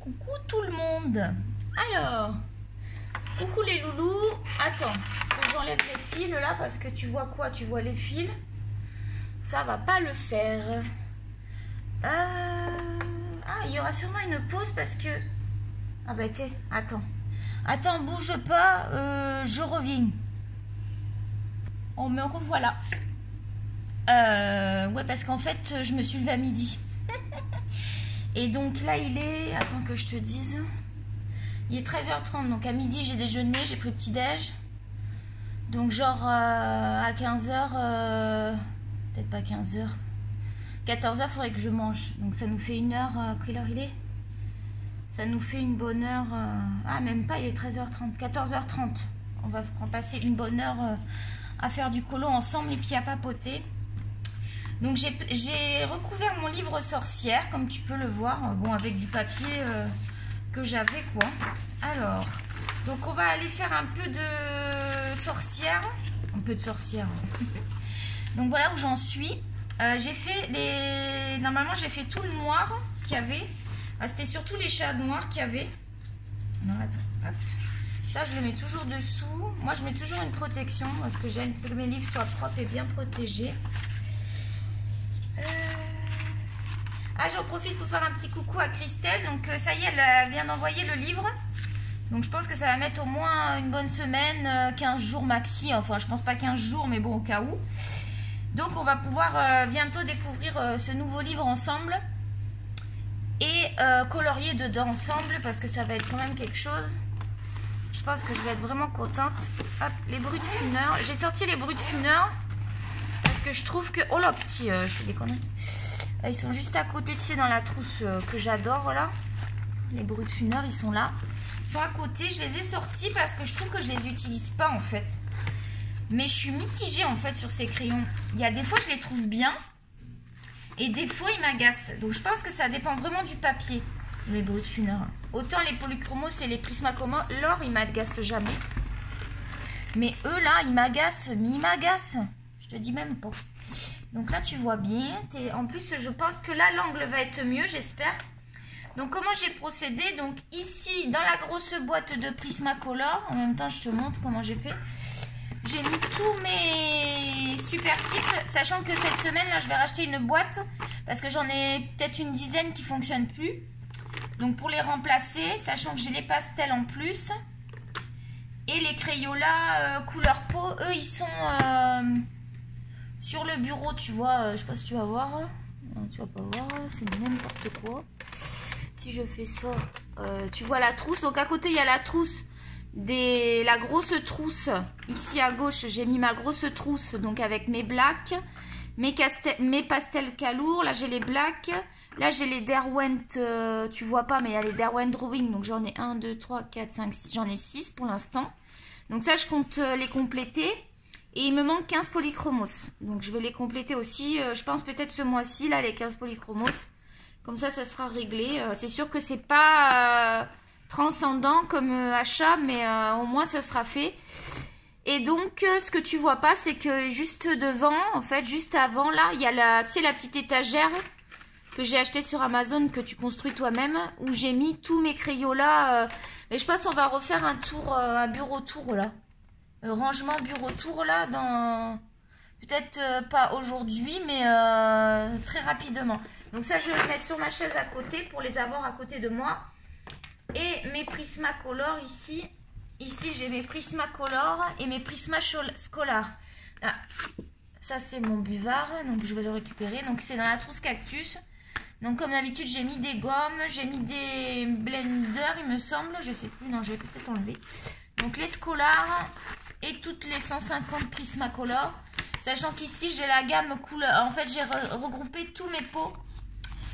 Coucou tout le monde. Alors, coucou les loulous. Attends, que j'enlève les fils là parce que tu vois quoi? Tu vois les fils? Ça va pas le faire. Ah, il y aura sûrement une pause parce que... Ah bah t'es... Attends. Attends, bouge pas. Je reviens. On me revoilà. Ouais, parce qu'en fait, je me suis levée à midi. Et donc là, il est... Attends que je te dise. Il est 13h30. Donc à midi, j'ai déjeuné, j'ai pris petit-déj. Donc genre à 15h... Peut-être pas 15h. 14h, il faudrait que je mange. Donc ça nous fait une heure... quelle heure il est? Ça nous fait une bonne heure... Ah, même pas, il est 13h30. 14h30. On va passer une bonne heure à faire du colo ensemble et puis à papoter. Donc j'ai recouvert mon livre sorcière, comme tu peux le voir, bon avec du papier que j'avais quoi. Alors, donc on va aller faire un peu de sorcière, Donc voilà où j'en suis. J'ai fait les, normalement j'ai fait tout le noir qu'il y avait. C'était surtout les chats noirs qu'il y avait. Non attends, hop. Ça je le mets toujours dessous. Moi je mets toujours une protection parce que j'aime que mes livres soient propres et bien protégés. Ah, j'en profite pour faire un petit coucou à Christelle. Donc ça y est, elle vient d'envoyer le livre. Donc je pense que ça va mettre au moins une bonne semaine, 15 jours maxi. Enfin, je pense pas 15 jours, mais bon, au cas où. Donc on va pouvoir bientôt découvrir ce nouveau livre ensemble. Et colorier dedans ensemble, parce que ça va être quand même quelque chose. Je pense que je vais être vraiment contente. Hop, les bruits de funeur. J'ai sorti les bruits de funeur. Parce que je trouve que... Oh là, petit, je fais des conneries. Ils sont juste à côté, tu sais, dans la trousse que j'adore, là. Les bruits de funeur, ils sont là. Ils sont à côté. Je les ai sortis parce que je trouve que je les utilise pas, en fait. Mais je suis mitigée, en fait, sur ces crayons. Il y a des fois, je les trouve bien. Et des fois, ils m'agacent. Donc, je pense que ça dépend vraiment du papier, les bruits de funeur. Autant les polychromos et les prismacolor, ils m'agacent jamais. Mais eux, là, ils m'agacent. Mais ils m'agacent. Je te dis même pas. Donc là, tu vois bien. En plus, je pense que là, l'angle va être mieux, j'espère. Donc, comment j'ai procédé? Donc, ici, dans la grosse boîte de Prismacolor, en même temps, je te montre comment j'ai fait. J'ai mis tous mes super tips, sachant que cette semaine, là, je vais racheter une boîte parce que j'en ai peut-être une dizaine qui ne fonctionnent plus. Donc, pour les remplacer, sachant que j'ai les pastels en plus. Et les Crayola couleur peau, eux, ils sont... sur le bureau, tu vois, je sais pas si tu vas voir. Non, tu vas pas voir, c'est n'importe quoi. Si je fais ça, tu vois la trousse. Donc à côté, il y a la trousse, la grosse trousse. Ici à gauche, j'ai mis ma grosse trousse, donc avec mes blacks, mes pastels calours. Là, j'ai les blacks. Là, j'ai les Derwent, tu vois pas, mais il y a les Derwent Drawing. Donc j'en ai 1, 2, 3, 4, 5, 6. J'en ai 6 pour l'instant. Donc ça, je compte les compléter. Et il me manque 15 polychromos. Donc je vais les compléter aussi. Je pense peut-être ce mois-ci, là, les 15 polychromos. Comme ça sera réglé. C'est sûr que c'est pas transcendant comme achat, mais au moins ça sera fait. Et donc, ce que tu vois pas, c'est que juste devant, en fait, juste avant, là, il y a tu sais, la petite étagère que j'ai achetée sur Amazon, que tu construis toi-même, où j'ai mis tous mes Crayola. Et je pense qu'on va refaire un tour, un bureau tour, là. Rangement bureau tour là dans peut-être pas aujourd'hui mais très rapidement. Donc ça je vais le mettre sur ma chaise à côté pour les avoir à côté de moi. Et mes Prismacolor ici j'ai mes Prismacolor et mes Prismascolar. Ah, ça c'est mon buvard, donc je vais le récupérer. Donc c'est dans la trousse cactus. Donc comme d'habitude j'ai mis des gommes, j'ai mis des blenders il me semble, je sais plus, non je vais peut-être enlever. Donc les scolaires et toutes les 150 Prismacolor. Sachant qu'ici j'ai la gamme couleur. En fait j'ai regroupé tous mes pots.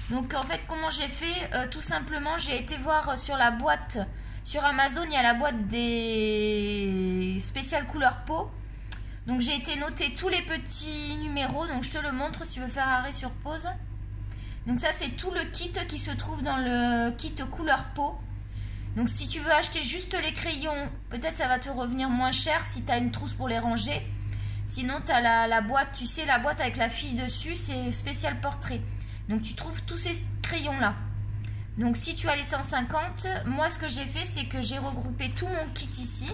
Donc en fait comment j'ai fait? Tout simplement j'ai été voir sur la boîte. Sur Amazon il y a la boîte des spéciales couleur peau. Donc j'ai été noter tous les petits numéros. Donc je te le montre si tu veux faire arrêt sur pause. Donc ça c'est tout le kit qui se trouve dans le kit couleur peau. Donc si tu veux acheter juste les crayons, peut-être ça va te revenir moins cher si tu as une trousse pour les ranger. Sinon tu as la boîte, tu sais la boîte avec la fille dessus, c'est spécial portrait. Donc tu trouves tous ces crayons là. Donc si tu as les 150, moi ce que j'ai fait, c'est que j'ai regroupé tout mon kit ici.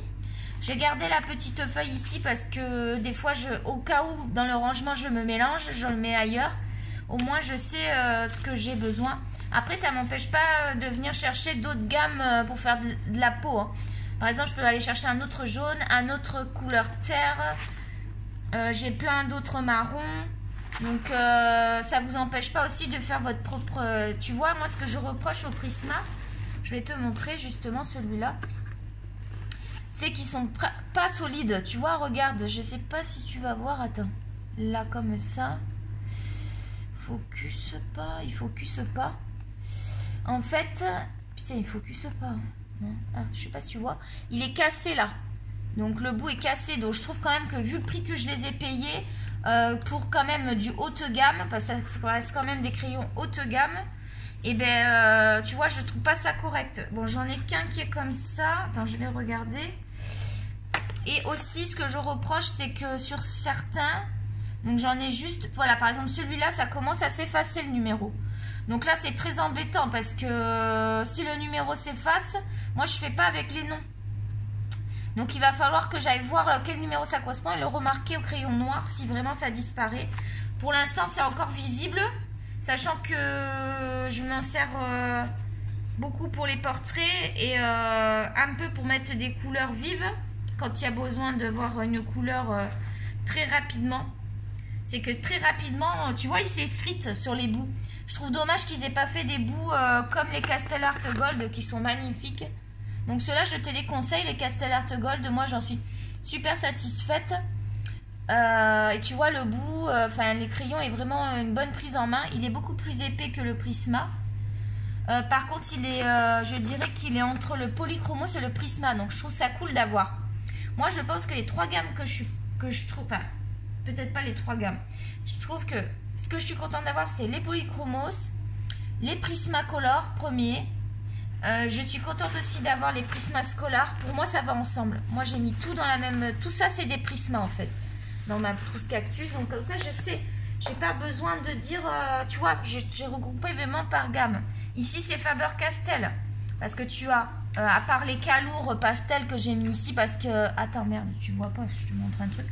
J'ai gardé la petite feuille ici parce que des fois, au cas où dans le rangement je me mélange, je le mets ailleurs. Au moins je sais ce que j'ai besoin. Après ça m'empêche pas de venir chercher d'autres gammes pour faire de la peau. Hein. Par exemple, je peux aller chercher un autre jaune, un autre couleur terre. J'ai plein d'autres marrons. Donc ça vous empêche pas aussi de faire votre propre... tu vois, moi ce que je reproche au Prisma, je vais te montrer justement celui-là. C'est qu'ils sont pas solides. Tu vois, regarde, je sais pas si tu vas voir. Attends, là comme ça. Focus pas, il focus pas. En fait, putain, il focus pas. Non, ah, je sais pas si tu vois. Il est cassé là. Donc le bout est cassé. Donc je trouve quand même que vu le prix que je les ai payés, pour quand même du haute gamme, parce que ça reste quand même des crayons haute gamme, et ben tu vois, je trouve pas ça correct. Bon, j'en ai qu'un qui est comme ça. Attends, je vais regarder. Et aussi, ce que je reproche, c'est que sur certains, donc j'en ai juste, voilà, par exemple celui-là, ça commence à s'effacer le numéro. Donc là, c'est très embêtant parce que si le numéro s'efface, moi je fais pas avec les noms. Donc il va falloir que j'aille voir quel numéro ça correspond et le remarquer au crayon noir si vraiment ça disparaît. Pour l'instant, c'est encore visible, sachant que je m'en sers beaucoup pour les portraits et un peu pour mettre des couleurs vives quand il y a besoin de voir une couleur très rapidement. C'est que très rapidement, tu vois, il s'effrite sur les bouts. Je trouve dommage qu'ils aient pas fait des bouts comme les Castle Art Gold qui sont magnifiques. Donc ceux-là, je te les conseille, les Castle Art Gold. Moi, j'en suis super satisfaite. Et tu vois, le bout, enfin, les crayons est vraiment une bonne prise en main. Il est beaucoup plus épais que le Prisma. Par contre, il est, je dirais qu'il est entre le Polychromos et le Prisma. Donc, je trouve ça cool d'avoir. Moi, je pense que les trois gammes que je trouve... Enfin, peut-être pas les trois gammes. Je trouve que ce que je suis contente d'avoir, c'est les Polychromos, les Prismacolor premier. Je suis contente aussi d'avoir les Prismascolar. Pour moi, ça va ensemble. Moi, j'ai mis tout dans la même... Tout ça, c'est des Prismas, en fait. Dans ma trousse cactus. Donc, comme ça, je sais... J'ai pas besoin de dire... tu vois, j'ai regroupé vraiment par gamme. Ici, c'est Faber-Castell. Parce que tu as... à part les calours pastel que j'ai mis ici, parce que... Attends, merde, tu vois pas, je te montre un truc.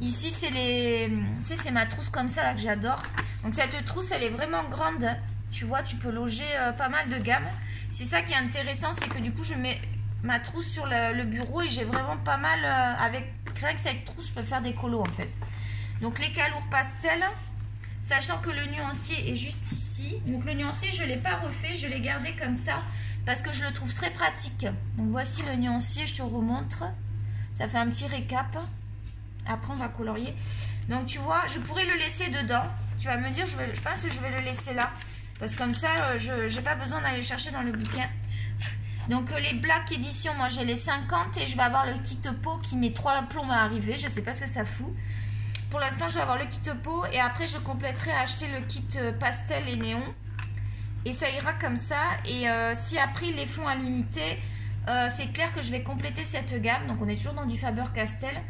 Ici, c'est les... Tu sais, c'est ma trousse comme ça, là, que j'adore. Donc, cette trousse, elle est vraiment grande. Tu vois, tu peux loger pas mal de gammes. C'est ça qui est intéressant, c'est que du coup, je mets ma trousse sur le bureau et j'ai vraiment pas mal... avec rien que cette trousse, je peux faire des colos, en fait. Donc, les calours pastel, sachant que le nuancier est juste ici. Donc, le nuancier, je ne l'ai pas refait, je l'ai gardé comme ça. Parce que je le trouve très pratique. Donc voici le nuancier, je te remontre. Ça fait un petit récap. Après on va colorier. Donc tu vois, je pourrais le laisser dedans. Tu vas me dire, je pense que je vais le laisser là. Parce que comme ça, je n'ai pas besoin d'aller chercher dans le bouquin. Donc les Black Edition, moi j'ai les 50 et je vais avoir le kit peau qui met 3 plombs à arriver. Je ne sais pas ce que ça fout. Pour l'instant, je vais avoir le kit peau et après je compléterai à acheter le kit pastel et néon. Et ça ira comme ça. Et si après ils les font à l'unité, c'est clair que je vais compléter cette gamme. Donc on est toujours dans du Faber-Castell.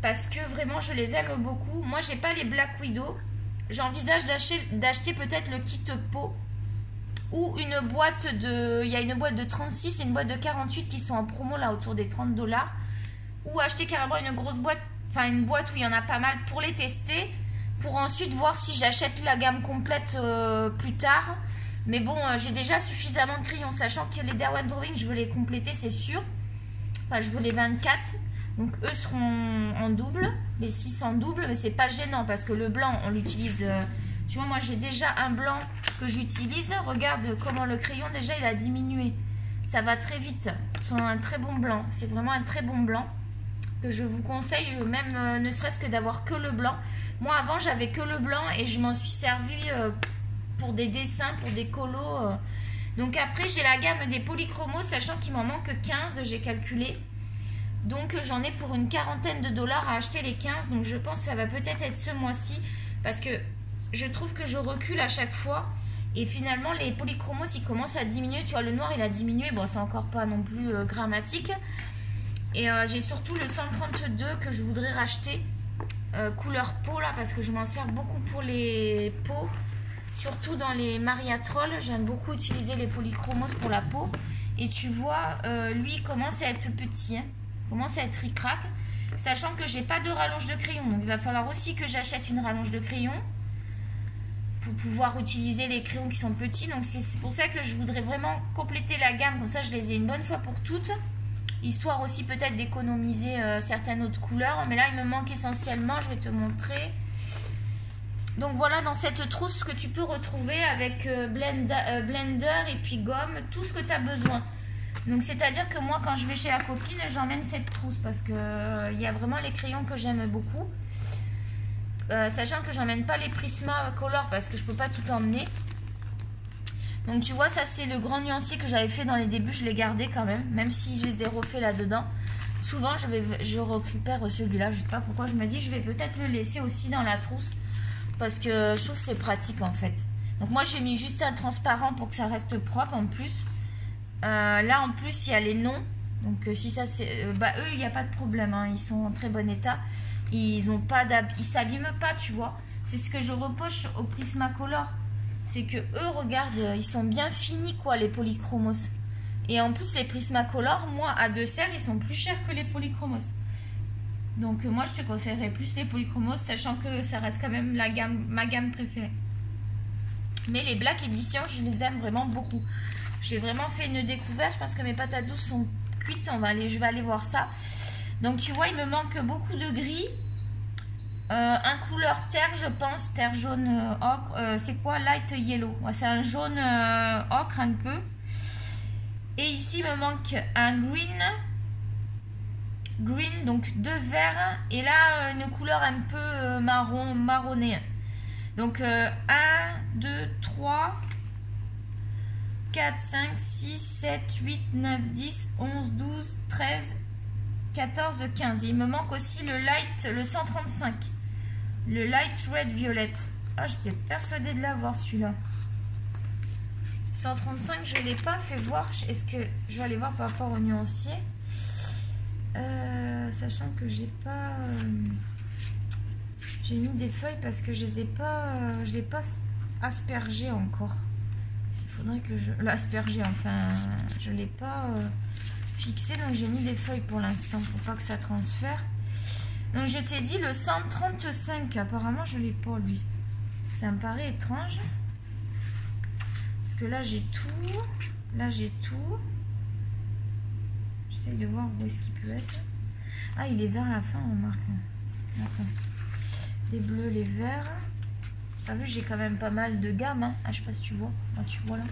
Parce que vraiment je les aime beaucoup. Moi j'ai pas les Black Widow. J'envisage d'acheter peut-être le kit peau. Ou une boîte de... Il y a une boîte de 36 et une boîte de 48 qui sont en promo là autour des 30 $. Ou acheter carrément une grosse boîte. Enfin une boîte où il y en a pas mal pour les tester. Pour ensuite voir si j'achète la gamme complète plus tard. Mais bon, j'ai déjà suffisamment de crayons. Sachant que les Derwent Drawing, je veux les compléter, c'est sûr. Enfin, je veux les 24. Donc, eux seront en double. Les 6 en double. Mais c'est pas gênant parce que le blanc, on l'utilise... tu vois, moi, j'ai déjà un blanc que j'utilise. Regarde comment le crayon, déjà, il a diminué. Ça va très vite. C'est un très bon blanc. C'est vraiment un très bon blanc. Que je vous conseille, même ne serait-ce que d'avoir que le blanc. Moi avant j'avais que le blanc et je m'en suis servi pour des dessins, pour des colos. Donc après j'ai la gamme des polychromos, sachant qu'il m'en manque 15, j'ai calculé. Donc j'en ai pour une quarantaine de $ à acheter les 15. Donc je pense que ça va peut-être être ce mois-ci. Parce que je trouve que je recule à chaque fois. Et finalement les polychromos ils commencent à diminuer. Tu vois le noir il a diminué, bon c'est encore pas non plus dramatique. Et j'ai surtout le 132 que je voudrais racheter couleur peau là parce que je m'en sers beaucoup pour les peaux. Surtout dans les mariatrolles, j'aime beaucoup utiliser les polychromos pour la peau. Et tu vois, lui il commence à être petit, hein. Il commence à être ric-rac. Sachant que j'ai pas de rallonge de crayon. Donc il va falloir aussi que j'achète une rallonge de crayon pour pouvoir utiliser les crayons qui sont petits. Donc c'est pour ça que je voudrais vraiment compléter la gamme. Comme ça je les ai une bonne fois pour toutes. Histoire aussi peut-être d'économiser certaines autres couleurs. Mais là il me manque essentiellement, je vais te montrer. Donc voilà, dans cette trousse que tu peux retrouver avec blender et puis gomme, tout ce que tu as besoin. Donc c'est à dire que moi quand je vais chez la copine, j'emmène cette trousse parce que il y a vraiment les crayons que j'aime beaucoup. Sachant que j'emmène pas les Prismacolor parce que je peux pas tout emmener. Donc tu vois, ça c'est le grand nuancier que j'avais fait dans les débuts, je l'ai gardé quand même si je les ai refait là-dedans. Souvent je récupère celui-là, je sais pas pourquoi, je me dis je vais peut-être le laisser aussi dans la trousse. Parce que je trouve que c'est pratique en fait. Donc moi j'ai mis juste un transparent pour que ça reste propre en plus. Là en plus il y a les noms. Donc si ça c'est... eux il n'y a pas de problème, hein. Ils sont en très bon état. Ils s'abîment pas, tu vois. C'est ce que je reproche au Prismacolor. C'est que eux, regarde, ils sont bien finis quoi, les polychromos. Et en plus les Prismacolor, moi à 2 serres, ils sont plus chers que les polychromos. Donc moi je te conseillerais plus les polychromos, sachant que ça reste quand même ma gamme préférée. Mais les Black Edition, je les aime vraiment beaucoup. J'ai vraiment fait une découverte, je pense que mes patates douces sont cuites, je vais aller voir ça. Donc tu vois, il me manque beaucoup de gris. Un couleur terre, je pense, terre jaune ocre. C'est quoi? Light yellow. Ouais, c'est un jaune ocre un peu. Et ici il me manque un green, donc 2 verts, et là une couleur un peu marronné. Donc 1, 2, 3, 4, 5, 6, 7, 8, 9, 10, 11, 12, 13, 14, 15. Et il me manque aussi le light, le 135. Le light red violette. Ah, j'étais persuadée de l'avoir celui-là. 135, je ne l'ai pas fait voir. Est-ce que je vais aller voir par rapport au nuancier? Sachant que j'ai pas j'ai mis des feuilles parce que je l'ai pas aspergé encore, parce qu'il faudrait que je l'asperger, enfin je l'ai pas fixé, donc j'ai mis des feuilles pour l'instant pour pas que ça transfère. Donc je t'ai dit le 135, apparemment je l'ai pas lui, ça me paraît étrange parce que là j'ai tout. J'essaye de voir où est-ce qu'il peut être. Ah, il est vers la fin, on remarque. Attends. Les bleus, les verts. T'as vu, j'ai quand même pas mal de gamme. Hein. Ah, je sais pas si tu vois. Là, tu vois là.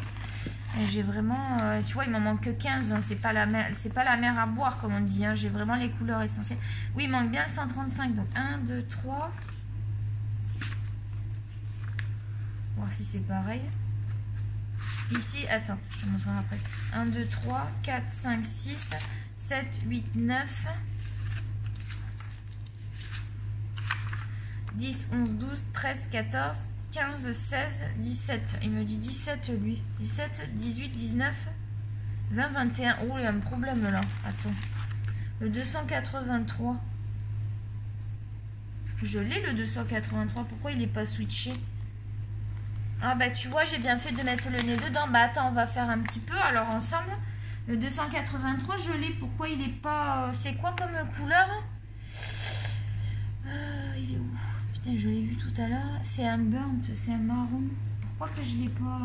J'ai vraiment... tu vois, il m'en manque que 15. Hein. C'est pas la mer à boire, comme on dit. Hein. J'ai vraiment les couleurs essentielles. Oui, il manque bien le 135. Donc, 1, 2, 3. Voir si c'est pareil. Ici, attends, je te montrerai après. 1, 2, 3, 4, 5, 6, 7, 8, 9, 10, 11, 12, 13, 14, 15, 16, 17. Il me dit 17 lui. 17, 18, 19, 20, 21. Oh, il y a un problème là. Attends. Le 283. Je l'ai le 283. Pourquoi il n'est pas switché? Ah bah tu vois, j'ai bien fait de mettre le nez dedans. Bah attends, on va faire un petit peu alors ensemble. Le 283, je l'ai. Pourquoi il est pas... C'est quoi comme couleur? Il est où? Putain, je l'ai vu tout à l'heure. C'est un burnt, c'est un marron. Pourquoi que je l'ai pas...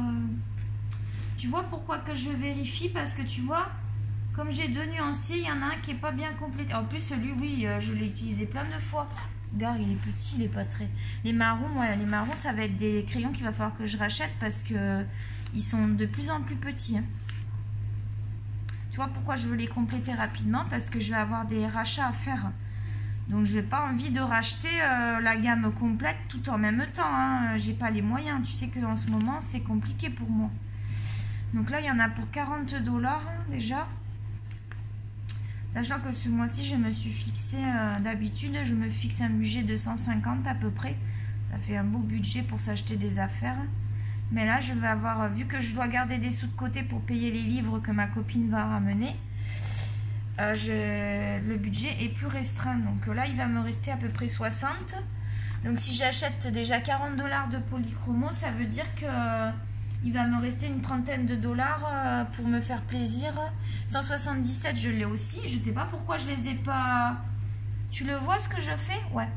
Tu vois pourquoi que je vérifie? Parce que tu vois, comme j'ai 2 nuanciers, il y en a un qui est pas bien complété. En plus, celui, oui, je l'ai utilisé plein de fois. Regarde, il est petit, il est pas très... Les marrons, ouais, les marrons, ça va être des crayons qu'il va falloir que je rachète parce que ils sont de plus en plus petits. Hein. Tu vois pourquoi je veux les compléter rapidement? Parce que je vais avoir des rachats à faire. Donc, je n'ai pas envie de racheter la gamme complète tout en même temps. Hein. J'ai pas les moyens. Tu sais qu'en ce moment, c'est compliqué pour moi. Donc là, il y en a pour 40 $ déjà. Sachant que ce mois-ci, je me suis fixé, d'habitude, je me fixe un budget de 150 à peu près. Ça fait un beau budget pour s'acheter des affaires. Mais là, je vais avoir, vu que je dois garder des sous de côté pour payer les livres que ma copine va ramener, le budget est plus restreint. Donc là, il va me rester à peu près 60. Donc si j'achète déjà 40 $ de polychromo, ça veut dire que il va me rester une trentaine de dollars pour me faire plaisir. 177, je l'ai aussi. Je sais pas pourquoi je les ai pas... Tu le vois ce que je fais? Ouais.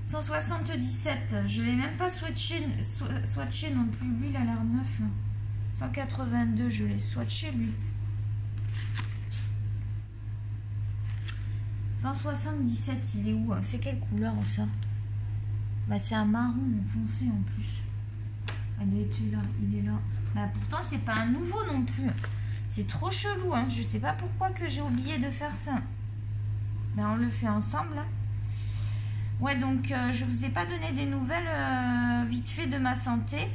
177, je l'ai même pas swatché non plus. Lui, il a l'air neuf. 182, je l'ai swatché, lui. 177, il est où? C'est quelle couleur, ça? Bah, c'est un marron foncé, en plus. Il était là, il est là. Bah, pourtant, c'est pas un nouveau non plus. C'est trop chelou, hein. Je sais pas pourquoi que j'ai oublié de faire ça. Bah, on le fait ensemble, hein. Ouais, donc, je vous ai pas donné des nouvelles vite fait de ma santé.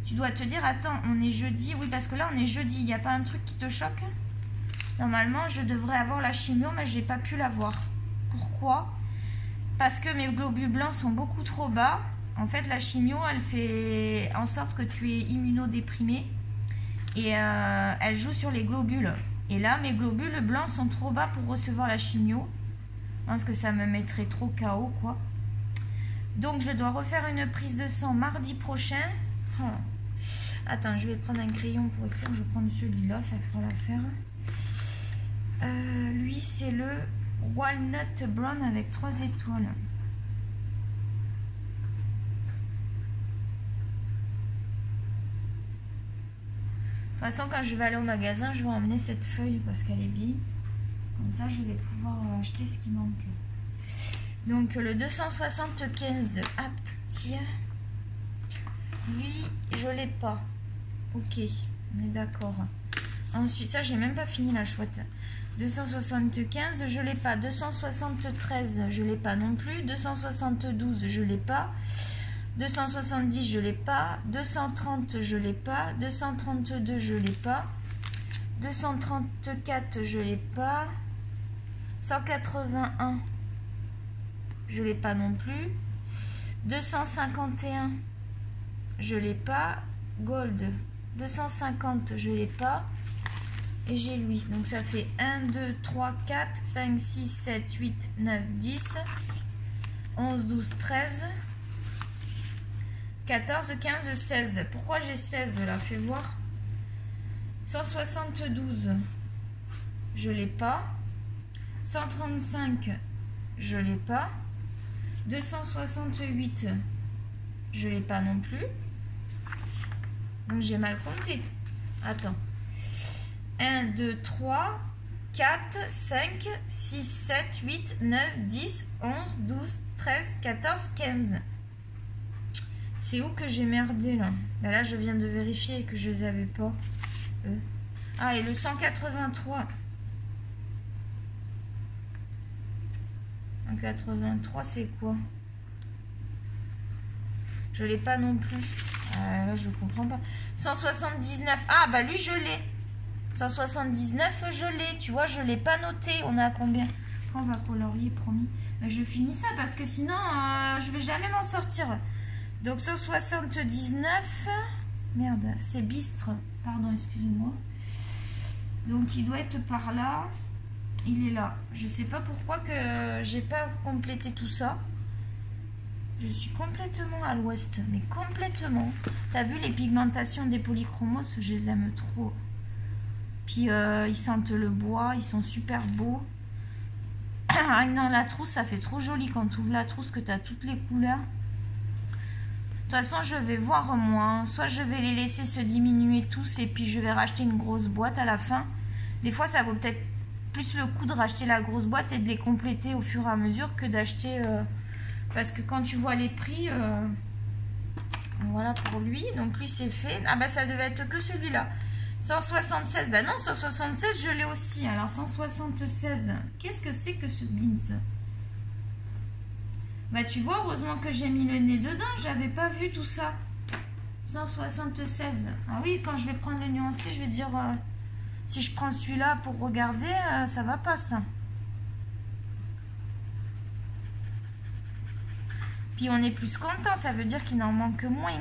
Tu dois te dire, attends, on est jeudi. Oui, parce que là, on est jeudi. Il n'y a pas un truc qui te choque? Normalement, je devrais avoir la chimio, mais j'ai pas pu l'avoir. Pourquoi? Parce que mes globules blancs sont beaucoup trop bas. En fait, la chimio, elle fait en sorte que tu es immunodéprimé. Et elle joue sur les globules. Et là, mes globules blancs sont trop bas pour recevoir la chimio. Je pense que ça me mettrait trop KO, quoi. Donc, je dois refaire une prise de sang mardi prochain. Oh. Attends, je vais prendre un crayon pour écrire. Je vais prendre celui-là, ça fera l'affaire. Lui, c'est le Walnut Brown avec 3 étoiles. De toute façon, quand je vais aller au magasin, je vais emmener cette feuille parce qu'elle est bien. Comme ça, je vais pouvoir acheter ce qui manque. Donc, le 275. Ah, tiens. Lui, je l'ai pas. Ok, on est d'accord. Ensuite, ça, j'ai même pas fini la chouette. 275, je l'ai pas. 273, je l'ai pas non plus. 272, je l'ai pas. 270, je l'ai pas. 230, je l'ai pas. 232, je l'ai pas. 234, je l'ai pas. 181, je l'ai pas non plus. 251, je l'ai pas. Gold, 250, je l'ai pas. Et j'ai lui. Donc ça fait 1, 2, 3, 4, 5, 6, 7, 8, 9, 10, 11, 12, 13, 14, 15, 16. Pourquoi j'ai 16 là? Fais voir. 172, je l'ai pas. 135, je l'ai pas. 268, je l'ai pas non plus. Donc j'ai mal compté. Attends. 1, 2, 3, 4, 5, 6, 7, 8, 9, 10, 11, 12, 13, 14, 15. C'est où que j'ai merdé là? Ben là, je viens de vérifier que je les avais pas. Ah, et le 183. 183, c'est quoi? Je l'ai pas non plus. Là, je comprends pas. 179. Ah, bah lui, je l'ai. 179, je l'ai. Tu vois, je l'ai pas noté. On est à combien? On va colorier, promis. Mais je finis ça parce que sinon, je vais jamais m'en sortir. Donc, 179. Merde, c'est bistre. Pardon, excusez-moi. Donc, il doit être par là. Il est là. Je sais pas pourquoi que j'ai pas complété tout ça. Je suis complètement à l'ouest. Mais complètement. T'as vu les pigmentations des polychromos? Je les aime trop. Puis ils sentent le bois, ils sont super beaux. Dans la trousse, ça fait trop joli quand tu ouvres la trousse que tu as toutes les couleurs. De toute façon, je vais voir moi. Soit je vais les laisser se diminuer tous et puis je vais racheter une grosse boîte à la fin. Des fois, ça vaut peut-être plus le coup de racheter la grosse boîte et de les compléter au fur et à mesure que d'acheter... parce que quand tu vois les prix... voilà pour lui. Donc lui, c'est fait. Ah bah ça devait être que celui-là. 176, ben non, 176 je l'ai aussi. Alors 176, qu'est-ce que c'est que ce beans? Bah tu vois, heureusement que j'ai mis le nez dedans, j'avais pas vu tout ça. 176, ah oui, quand je vais prendre le nuancé, je vais dire, si je prends celui-là pour regarder, ça va pas ça. Puis on est plus content, ça veut dire qu'il en manque moins.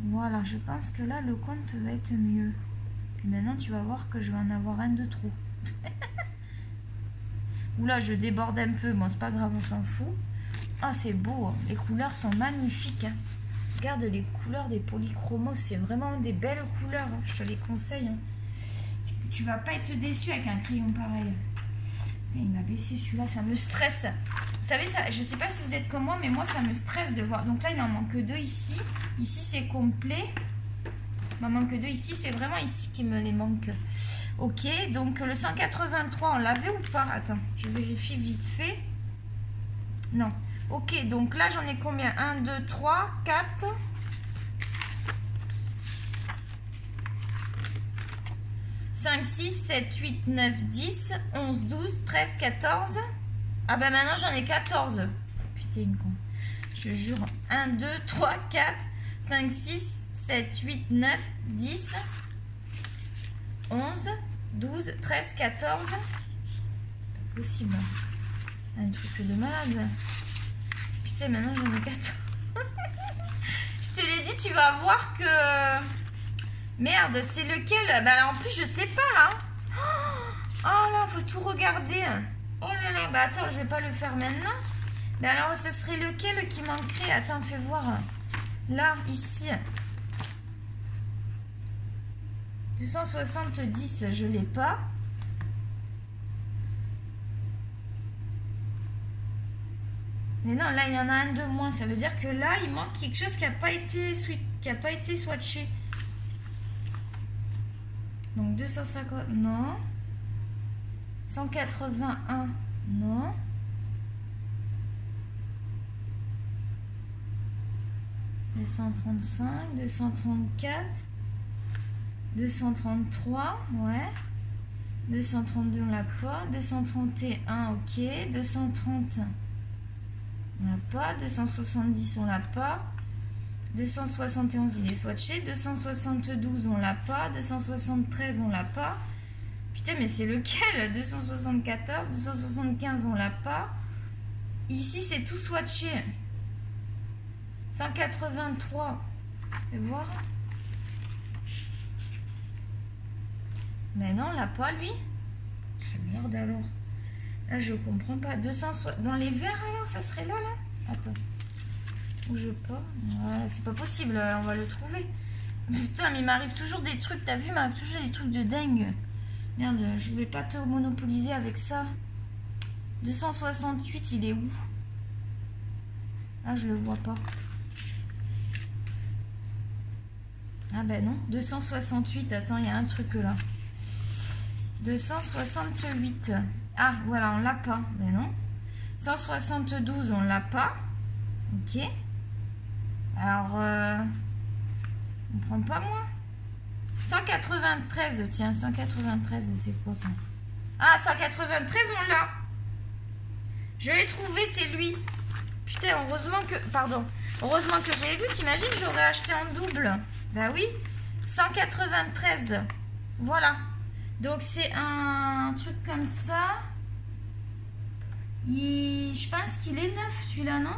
Voilà, je pense que là, le compte va être mieux. Puis maintenant, tu vas voir que je vais en avoir un de trop. Oula, je déborde un peu. Bon, c'est pas grave, on s'en fout. Ah, c'est beau. Hein. Les couleurs sont magnifiques. Hein. Regarde les couleurs des polychromos. C'est vraiment des belles couleurs. Hein. Je te les conseille. Hein. Tu vas pas être déçu avec un crayon pareil. Putain, il m'a baissé celui-là. Ça me stresse. Vous savez, ça, je sais pas si vous êtes comme moi, mais moi, ça me stresse de voir. Donc là, il en manque 2 ici. Ici, c'est complet. Il m'en manque 2 ici. C'est vraiment ici qu'il me les manque. Ok, donc le 183, on l'avait ou pas? Attends, je vérifie vite fait. Non. Ok, donc là, j'en ai combien? 1, 2, 3, 4. 5, 6, 7, 8, 9, 10, 11, 12, 13, 14. Ah ben maintenant, j'en ai 14. Putain, con. Je te jure. 1, 2, 3, 4, 5, 6, 7, 8, 9, 10, 11, 12, 13, 14. Pas possible. Un truc de malade. Putain, maintenant j'en ai 14. Je te l'ai dit, tu vas voir que... Merde, c'est lequel? Bah en plus, je sais pas là. Oh là, faut tout regarder. Oh là là, bah attends, je vais pas le faire maintenant. Mais alors, ce serait lequel qui manquerait? Attends, fais voir. Là, ici. 270, je l'ai pas. Mais non, là, il y en a un de moins. Ça veut dire que là, il manque quelque chose qui n'a pas été swatché. Donc, 250, non. 181, non. « 235, 234, 233, ouais. 232, on l'a pas. 231, ok. 230, on l'a pas. 270, on l'a pas. 271, il est swatché. 272, on l'a pas. 273, on l'a pas. Putain, mais c'est lequel? 274, 275, on l'a pas. Ici, c'est tout swatché. 183. Fais voir. Mais non, on l'a pas, lui. Ah, merde, alors. Là, je comprends pas. 200... Dans les verts, alors, ça serait là, là? Attends. Bouge pas. Ouais, c'est pas possible, on va le trouver. Putain, mais il m'arrive toujours des trucs. T'as vu, il m'arrive toujours des trucs de dingue. Merde, je vais pas te monopoliser avec ça. 268, il est où? Ah, je le vois pas. Ah ben non, 268, attends, il y a un truc là. 268. Ah, voilà, on l'a pas. Ben non. 172, on l'a pas. Ok. Alors, on prend pas moins. 193, tiens, 193, c'est quoi ça? Ah, 193, on l'a. Je l'ai trouvé, c'est lui. Putain, heureusement que... Pardon. Heureusement que je l'ai vu, t'imagines, j'aurais acheté en double. Bah oui, 193. Voilà. Donc c'est un truc comme ça. Je pense qu'il est neuf celui-là, non?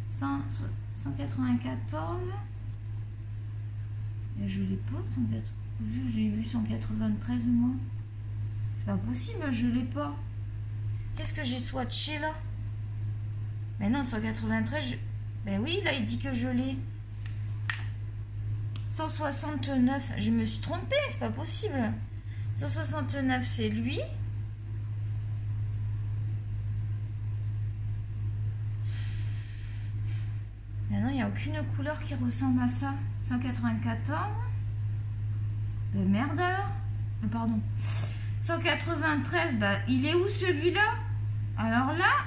194. Et je l'ai pas, 194. J'ai vu 193 moi. C'est pas possible, je l'ai pas. Qu'est-ce que j'ai swatché là? Mais non, 193. Ben oui, là il dit que je l'ai. 169, je me suis trompée, c'est pas possible. 169, c'est lui. Mais non, il n'y a aucune couleur qui ressemble à ça. 194. Ben merde alors. Pardon. 193, bah il est où celui-là? Alors là.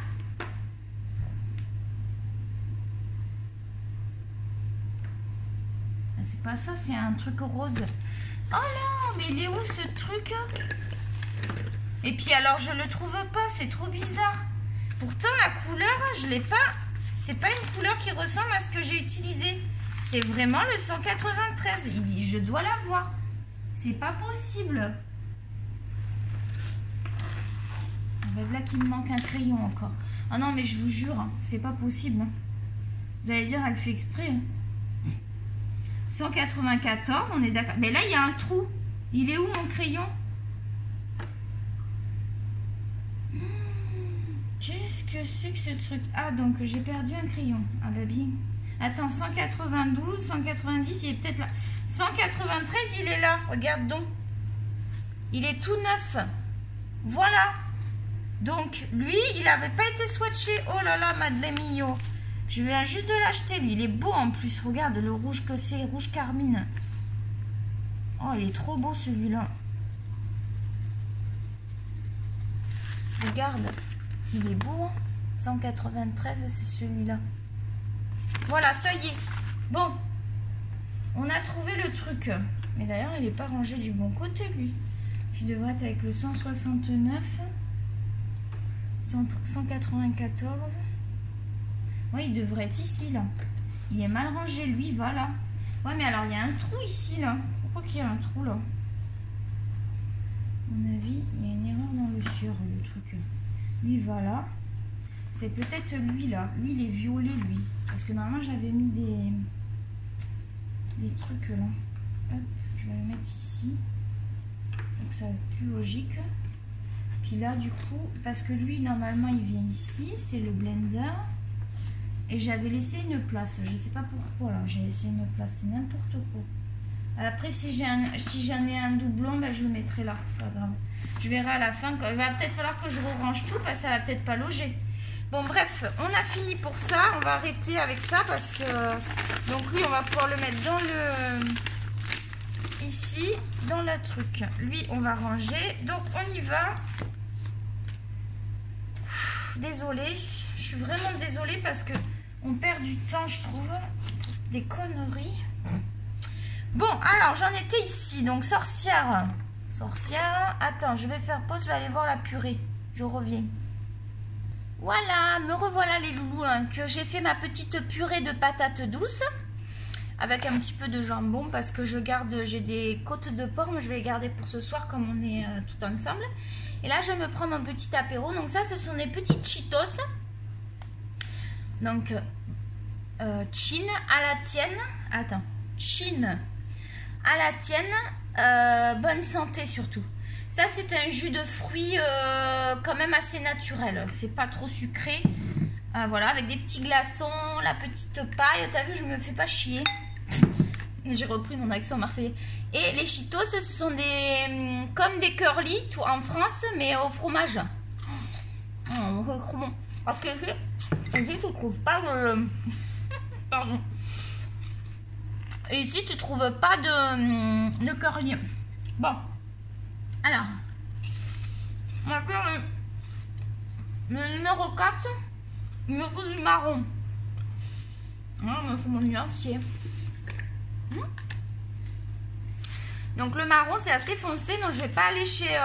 C'est pas ça, c'est un truc rose. Oh là, mais il est où ce truc? Et puis alors, je le trouve pas, c'est trop bizarre. Pourtant, la couleur, je l'ai pas. C'est pas une couleur qui ressemble à ce que j'ai utilisé. C'est vraiment le 193. Je dois l'avoir. C'est pas possible. Là qu'il me manque un crayon encore. Ah non, mais je vous jure, hein, c'est pas possible. Hein. Vous allez dire, elle fait exprès. Hein. 194, on est d'accord. Mais là, il y a un trou. Il est où mon crayon? c'est que ce truc? Ah, donc j'ai perdu un crayon. Ah bah bien. Attends, 192, 190, il est peut-être là. 193, il est là. Regarde donc. Il est tout neuf. Voilà. Donc, lui, il n'avait pas été swatché. Oh là là, Madeleine Millot. Je viens juste de l'acheter, lui. Il est beau en plus. Regarde le rouge que c'est, rouge carmine. Oh, il est trop beau celui-là. Regarde. Il est beau. 193, c'est celui-là. Voilà, ça y est. Bon. On a trouvé le truc. Mais d'ailleurs, il n'est pas rangé du bon côté, lui. Il devrait être avec le 169. 194. Oui, il devrait être ici, là. Il est mal rangé, lui, voilà. Ouais, mais alors, il y a un trou ici, là. Pourquoi qu'il y a un trou, là? À mon avis, il y a une erreur dans le sur, le truc. Lui, voilà. C'est peut-être lui, là. Lui, il est violet, lui. Parce que normalement, j'avais mis des trucs, là. Hop, je vais le mettre ici. Donc, ça va être plus logique. Puis là, du coup, parce que lui, normalement, il vient ici. C'est le blender. Et j'avais laissé une place. Je sais pas pourquoi, là. J'ai laissé une place. C'est n'importe quoi. Après, si j'en ai un doublon, ben, je le mettrai là. C'est pas grave. Je verrai à la fin. Il va peut-être falloir que je range tout parce que ça va peut-être pas loger. Bon, bref, on a fini pour ça. On va arrêter avec ça parce que... Donc, lui, on va pouvoir le mettre dans le... Ici, dans le truc. Lui, on va ranger. Donc, on y va. Désolée. Je suis vraiment désolée parce que on perd du temps, je trouve. Des conneries. Bon, alors, j'en étais ici. Donc, sorcière. Sorcière. Attends, je vais faire pause. Je vais aller voir la purée. Je reviens. Voilà, me revoilà les loulous. Hein, que j'ai fait ma petite purée de patates douces. Avec un petit peu de jambon parce que j'ai des côtes de porc, mais je vais les garder pour ce soir comme on est tout ensemble. Et là, je vais me prendre un petit apéro. Donc ça, ce sont des petites Cheetos. Donc, chin à la tienne. Attends, chin à la tienne. Bonne santé surtout. Ça, c'est un jus de fruits quand même assez naturel. C'est pas trop sucré. Voilà, avec des petits glaçons, la petite paille. T'as vu, je me fais pas chier. J'ai repris mon accent marseillais. Et les Cheetos, ce sont des comme des curly tout en France, mais au fromage. Parce que ici, tu trouves pas de... Pardon. Et ici, tu trouves pas de curly. Bon. Alors. On va faire le numéro 4. Il me faut du marron. Ah, il me faut mon nuancier. Donc le marron c'est assez foncé, donc je vais pas aller chez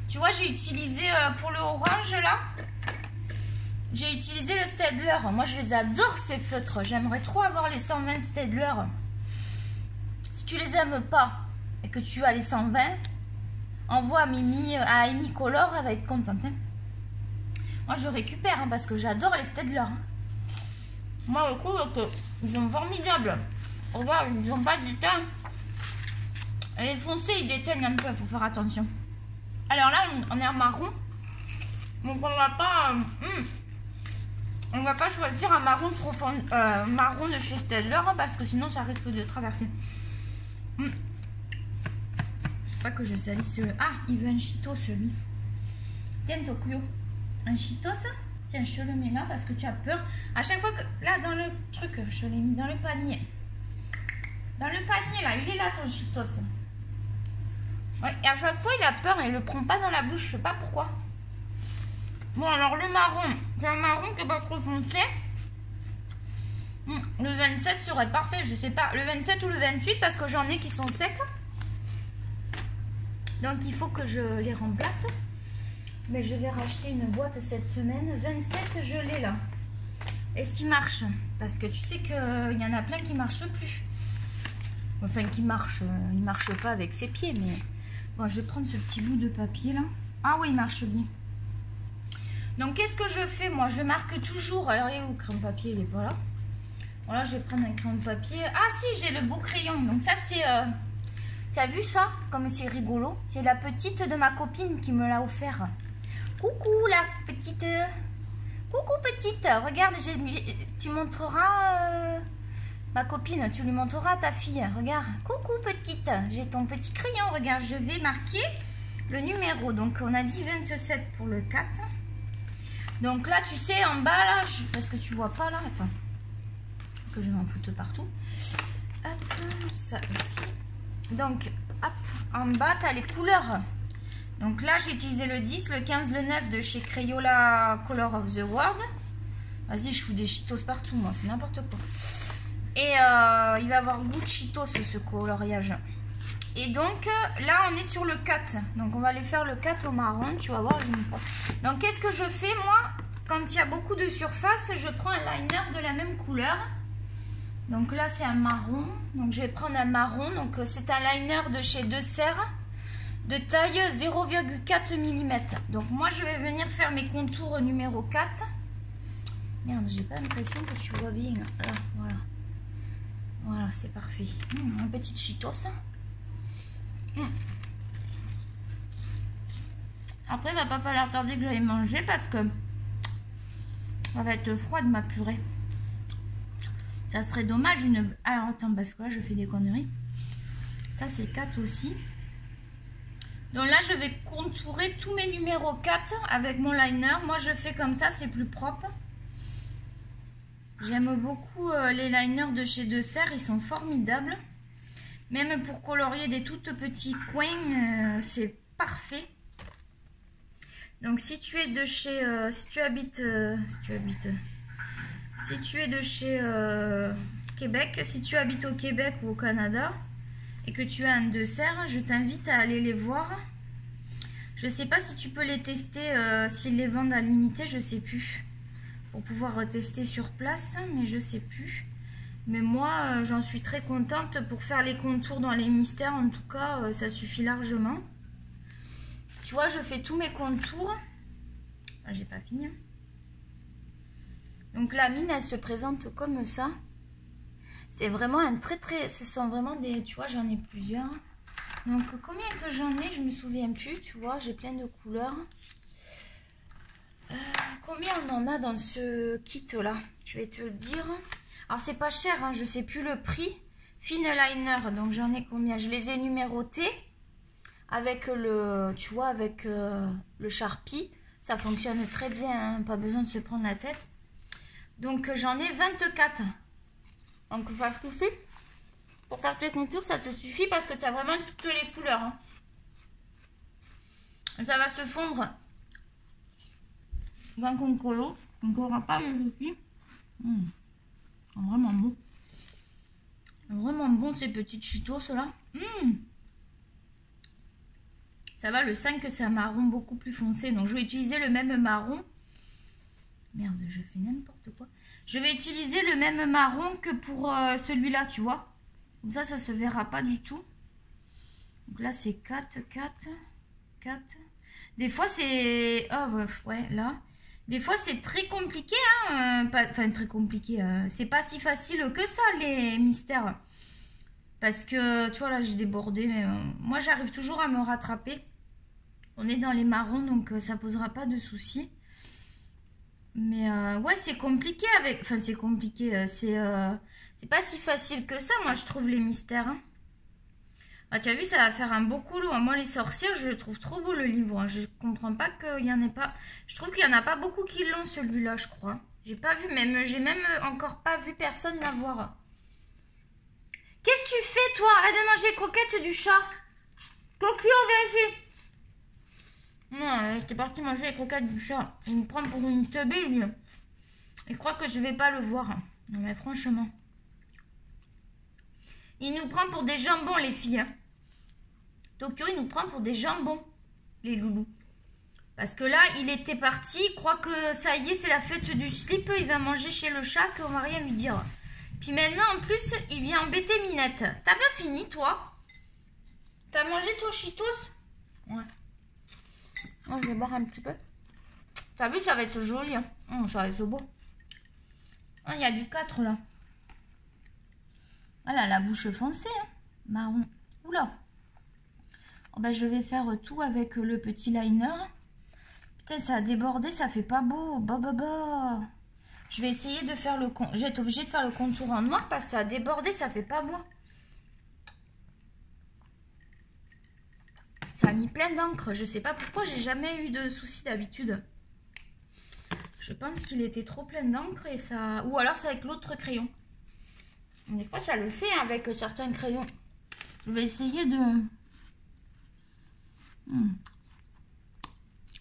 tu vois, j'ai utilisé pour le orange là, j'ai utilisé le Staedtler. Moi je les adore ces feutres. J'aimerais trop avoir les 120 Staedtler. Si tu les aimes pas et que tu as les 120, envoie à Mimi, à Amy Color, elle va être contente, hein. Moi je récupère hein, parce que j'adore les Staedtler, hein. Moi le coup ils sont formidables. Regarde, ils n'ont pas du temps. Les foncés, ils déteignent un peu, il faut faire attention. Alors là, on est en marron. Donc on va pas choisir un marron trop marron de chez Staedtler parce que sinon ça risque de traverser. Pas que je salisse. Ah, il veut un Cheetos celui. Tiens Tokyo, un Cheetos. Tiens, je te le mets là parce que tu as peur. À chaque fois que là dans le truc, je te l'ai mis dans le panier. Dans le panier là, il est là ton Cheetos. Ouais, et à chaque fois il a peur et il le prend pas dans la bouche, je sais pas pourquoi. Bon alors le marron, c'est un marron qui est pas trop foncé. Le 27 serait parfait, je sais pas, le 27 ou le 28 parce que j'en ai qui sont secs. Donc il faut que je les remplace. Mais je vais racheter une boîte cette semaine. 27 je l'ai là. Est-ce qu'il marche? Parce que tu sais qu'il y en a plein qui marchent plus. Enfin qui marche, il marche pas avec ses pieds, mais bon, je vais prendre ce petit bout de papier là. Ah oui, il marche bien. Donc qu'est-ce que je fais moi? Je marque toujours. Alors il est où le crayon de papier? Il est pas là. Voilà, je vais prendre un crayon de papier. Ah si, j'ai le beau crayon. Donc ça c'est tu as vu ça? Comme c'est rigolo. C'est la petite de ma copine qui me l'a offert. Coucou la petite. Coucou petite, regarde, tu montreras ma copine, tu lui montreras à ta fille. Regarde, coucou petite, j'ai ton petit crayon. Regarde, je vais marquer le numéro. Donc on a dit 27 pour le 4. Donc là, tu sais, en bas là, parce que tu vois pas là, attends, que je m'en foute partout. Hop, ça ici. Donc, hop, en bas, tu as les couleurs. Donc là, j'ai utilisé le 10, le 15, le 9 de chez Crayola Color of the World. Vas-y, je fous des Cheetos partout, moi, c'est n'importe quoi. Et il va avoir goût de Cheetos, ce coloriage. Et donc, là, on est sur le 4. Donc, on va aller faire le 4 au marron. Tu vas voir, je me prends. Donc, qu'est-ce que je fais, moi? Quand il y a beaucoup de surface, je prends un liner de la même couleur. Donc là, c'est un marron. Donc, je vais prendre un marron. Donc, c'est un liner de chez De Serre de taille 0,4 mm. Donc, moi, je vais venir faire mes contours numéro 4. Merde, j'ai pas l'impression que tu vois bien. Là, voilà. Voilà, c'est parfait. Un petit Cheetos. Après, il va pas falloir tarder que j'aille manger parce que ça va être froide ma purée. Ça serait dommage une... Alors attends, parce que là je fais des conneries. Ça c'est 4 aussi. Donc là je vais contourer tous mes numéros 4 avec mon liner. Moi je fais comme ça, c'est plus propre. J'aime beaucoup les liners de chez De Serre, ils sont formidables. Même pour colorier des tout petits coins, c'est parfait. Donc si tu es de chez... si tu es de chez Québec, si tu habites au Québec ou au Canada et que tu as un De Serre, je t'invite à aller les voir. Je ne sais pas si tu peux les tester, s'ils les vendent à l'unité, je ne sais plus. Pour pouvoir tester sur place, mais je ne sais plus. Mais moi, j'en suis très contente pour faire les contours dans les mystères. En tout cas, ça suffit largement. Tu vois, je fais tous mes contours. Ah, j'ai pas fini. Donc la mine, elle se présente comme ça. C'est vraiment un très... Ce sont vraiment des... Tu vois, j'en ai plusieurs. Donc combien que j'en ai, je me souviens plus. Tu vois, j'ai plein de couleurs. Combien on en a dans ce kit-là? Je vais te le dire. Alors c'est pas cher, hein, je sais plus le prix. Fine liner, donc j'en ai combien? Je les ai numérotés. Avec le... Tu vois, avec le Sharpie. Ça fonctionne très bien, hein, pas besoin de se prendre la tête. Donc j'en ai 24. Donc ça suffit. Pour faire tes contours, ça te suffit parce que tu as vraiment toutes les couleurs. Hein. Ça va se fondre dans ton colo. Donc on n'aura pas les outils. Vraiment bon. Vraiment bon ces petites Cheetos là. Ça va, le 5 c'est un marron beaucoup plus foncé. Donc je vais utiliser le même marron. Merde, je fais n'importe quoi. Je vais utiliser le même marron que pour celui-là, tu vois. Comme ça, ça se verra pas du tout. Donc là, c'est 4, 4, 4. Des fois, c'est... Oh, ouais, là. Des fois, c'est très compliqué. Hein, enfin, très compliqué. C'est pas si facile que ça, les mystères. Parce que, tu vois, là, j'ai débordé. Mais moi, j'arrive toujours à me rattraper. On est dans les marrons, donc ça posera pas de soucis. Mais ouais, c'est compliqué avec... Enfin, c'est compliqué. C'est pas si facile que ça, moi, je trouve, les mystères. Hein. Ah, tu as vu, ça va faire un beau couloir. Moi, les sorcières, je le trouve trop beau, le livre. Hein. Je comprends pas qu'il y en ait pas... Je trouve qu'il y en a pas beaucoup qui l'ont, celui-là, je crois. J'ai pas vu, j'ai même encore pas vu personne l'avoir. Qu'est-ce que tu fais, toi? Arrête de manger les croquettes du chat. Coquille, vérifie. Non, j'étais partie manger les croquettes du chat. Il me prend pour une teubée, lui. Il croit que je vais pas le voir. Non, mais franchement. Il nous prend pour des jambons, les filles. Hein. Tokyo, il nous prend pour des jambons, les loulous. Parce que là, il était parti. Il croit que ça y est, c'est la fête du slip. Il va manger chez le chat, qu'on va rien lui dire. Puis maintenant, en plus, il vient embêter Minette. T'as pas fini, toi? T'as mangé ton Cheetos? Ouais. Oh, je vais boire un petit peu. T'as vu, ça va être joli. Hein. Ça va être beau. Oh, il y a du 4 là. Voilà, la bouche foncée. Hein. Marron. Oula. Oh, ben, je vais faire tout avec le petit liner. Putain, ça a débordé, ça fait pas beau. Bah. Je vais essayer de faire le contour. Je vais être obligée de faire le contour en noir parce que ça a débordé, ça fait pas beau. Ça a mis plein d'encre. Je sais pas pourquoi, j'ai jamais eu de soucis d'habitude. Je pense qu'il était trop plein d'encre et ça... Ou alors c'est avec l'autre crayon. Des fois ça le fait avec certains crayons. Je vais essayer de...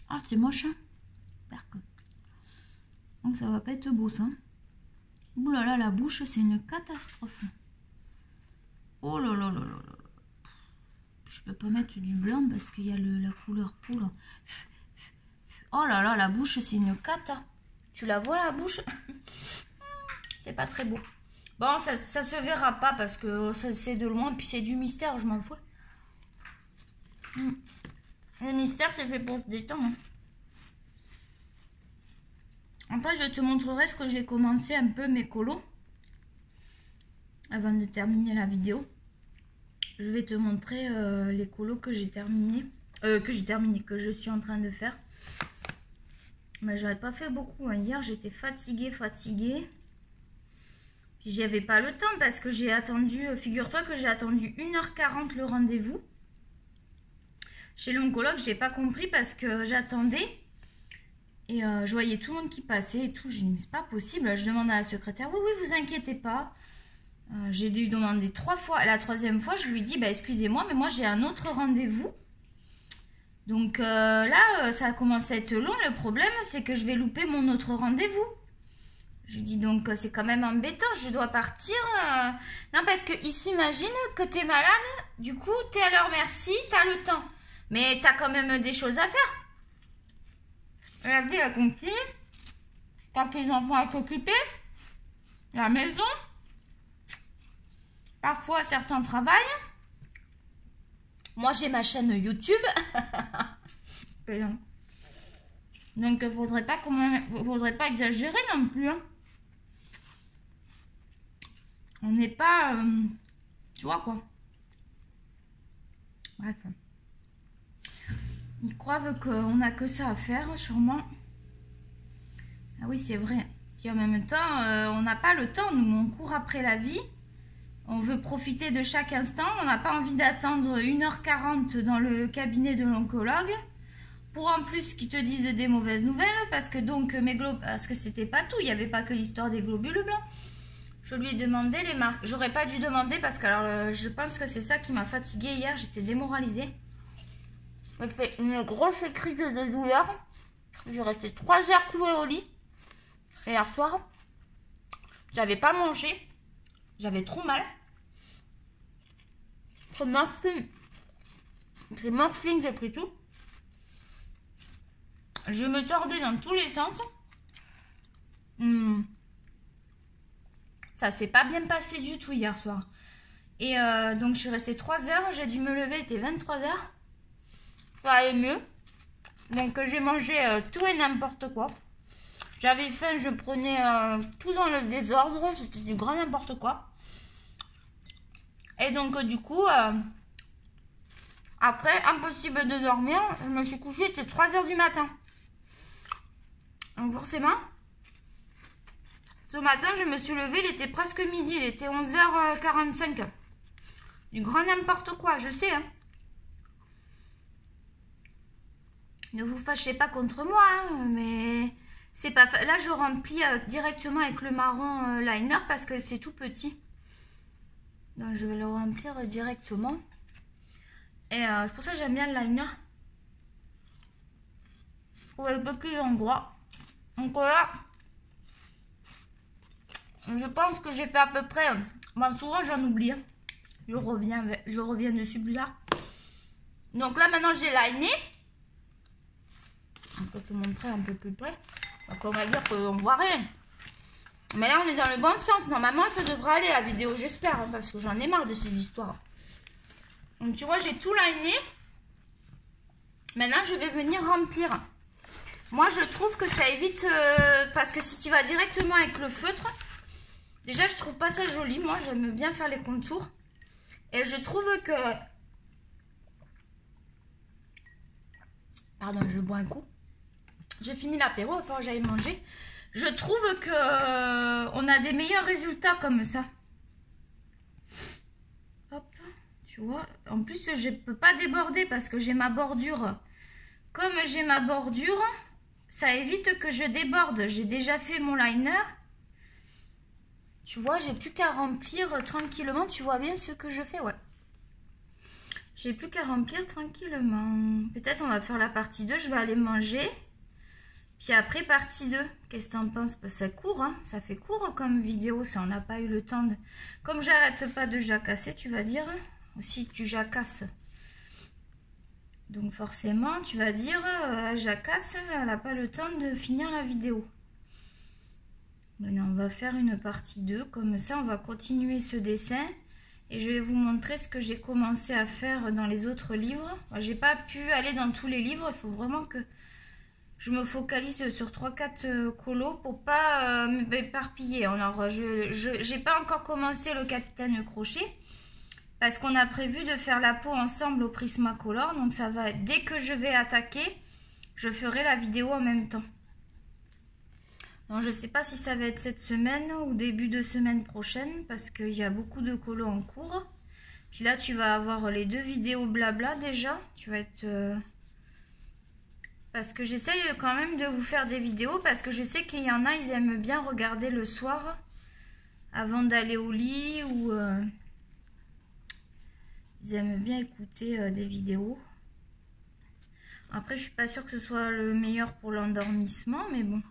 Ah, c'est moche. D'accord. Donc ça va pas être beau ça. Ouh là là, la bouche c'est une catastrophe. Oh là là là là là. Je peux pas mettre du blanc parce qu'il y a la couleur poule. Oh là là, la bouche c'est une cata. Tu la vois la bouche? C'est pas très beau. Bon, ça se verra pas parce que c'est de loin. Puis c'est du mystère, je m'en fous. Le mystère c'est fait pour se détendre. Après, je te montrerai ce que j'ai commencé un peu mes colos. Avant de terminer la vidéo. Je vais te montrer les colos que j'ai terminé. Que je suis en train de faire. Mais j'avais pas fait beaucoup. Hein. Hier, j'étais fatiguée. Puis j'avais pas le temps parce que j'ai attendu... Figure-toi que j'ai attendu 1h40 le rendez-vous. Chez l'oncologue, j'ai pas compris parce que j'attendais. Et je voyais tout le monde qui passait et tout. J'ai dit, mais c'est pas possible. Je demande à la secrétaire, oui, vous inquiétez pas. J'ai dû demander 3 fois. La 3e fois, je lui dis, bah excusez-moi, mais moi j'ai un autre rendez-vous. Donc là, ça a commencé à être long. Le problème, c'est que je vais louper mon autre rendez-vous. Je lui dis, donc c'est quand même embêtant. Je dois partir. Non, parce que ici, imagine que tu es malade. Du coup, tu es à leur merci, tu as le temps. Mais tu as quand même des choses à faire. La vie, elle continue. Quand les enfants à s'occuper, la maison. Parfois, certains travaillent. Moi, j'ai ma chaîne YouTube. Donc, il faudrait pas exagérer non plus. Hein. On n'est pas... tu vois quoi. Bref. Ils croient qu'on n'a que ça à faire, sûrement. Ah oui, c'est vrai. Puis en même temps, on n'a pas le temps. Nous, on court après la vie. On veut profiter de chaque instant. On n'a pas envie d'attendre 1h40 dans le cabinet de l'oncologue. Pour en plus qu'ils te disent des mauvaises nouvelles. Parce que donc, parce que c'était pas tout. Il n'y avait pas que l'histoire des globules blancs. Je lui ai demandé les marques. J'aurais pas dû demander parce que alors, je pense que c'est ça qui m'a fatiguée hier. J'étais démoralisée. J'ai fait une grosse crise de douleur. J'ai resté 3 heures clouée au lit. Hier soir. J'avais pas mangé. J'avais trop mal. Trop morphine. J'ai morphine, j'ai pris tout. Je me tordais dans tous les sens. Ça s'est pas bien passé du tout hier soir. Et donc je suis restée 3 heures. J'ai dû me lever, il était 23 heures. Ça allait mieux. Donc j'ai mangé tout et n'importe quoi. J'avais faim, je prenais tout dans le désordre. C'était du grand n'importe quoi. Et donc du coup, après, impossible de dormir. Je me suis couchée, c'était 3 heures du matin. Donc forcément, ce matin, je me suis levée, il était presque midi. Il était 11h45. Du grand n'importe quoi, je sais. Hein. Ne vous fâchez pas contre moi, hein, mais... c'est pas là, je remplis directement avec le marron liner parce que c'est tout petit. Donc, je vais le remplir directement. Et c'est pour ça que j'aime bien le liner. Pour les petits endroits. Donc là, je pense que j'ai fait à peu près... Bon, souvent, j'en oublie. Hein. Je reviens dessus plus tard. Donc là, maintenant, j'ai liné. On peut te montrer un peu plus près. Donc on va dire qu'on voit rien. Mais là on est dans le bon sens. Normalement ça devrait aller la vidéo, j'espère. Hein, parce que j'en ai marre de ces histoires. Donc tu vois, j'ai tout liné. Maintenant je vais venir remplir. Moi je trouve que ça évite... parce que si tu vas directement avec le feutre... Déjà je trouve pas ça joli. Moi j'aime bien faire les contours. Et je trouve que... Pardon, je bois un coup. J'ai fini l'apéro, il va falloir que j'aille manger. Je trouve que on a des meilleurs résultats comme ça. Hop, tu vois. En plus, je ne peux pas déborder parce que j'ai ma bordure. Comme j'ai ma bordure, ça évite que je déborde. J'ai déjà fait mon liner. Tu vois, j'ai plus qu'à remplir tranquillement. Tu vois bien ce que je fais, ouais. J'ai plus qu'à remplir tranquillement. Peut-être on va faire la partie 2. Je vais aller manger. Puis après, partie 2. Qu'est-ce que t'en penses? Ça court, hein. Ça fait court comme vidéo. Ça, on n'a pas eu le temps de... Comme j'arrête pas de jacasser, tu vas dire. Si tu jacasses. Donc forcément, tu vas dire, jacasse, elle n'a pas le temps de finir la vidéo. Maintenant, on va faire une partie 2. Comme ça, on va continuer ce dessin. Et je vais vous montrer ce que j'ai commencé à faire dans les autres livres. J'ai pas pu aller dans tous les livres. Il faut vraiment que je me focalise sur 3-4 colos pour pas m'éparpiller. Alors, je n'ai pas encore commencé le Capitaine Crochet. Parce qu'on a prévu de faire la peau ensemble au Prismacolor. Donc ça va, dès que je vais attaquer, je ferai la vidéo en même temps. Donc je ne sais pas si ça va être cette semaine ou début de semaine prochaine. Parce qu'il y a beaucoup de colos en cours. Puis là tu vas avoir les 2 vidéos blabla déjà. Tu vas être... Parce que j'essaye quand même de vous faire des vidéos. Parce que je sais qu'il y en a, ils aiment bien regarder le soir. Avant d'aller au lit ou... Ils aiment bien écouter des vidéos. Après, je suis pas sûre que ce soit le meilleur pour l'endormissement, mais bon.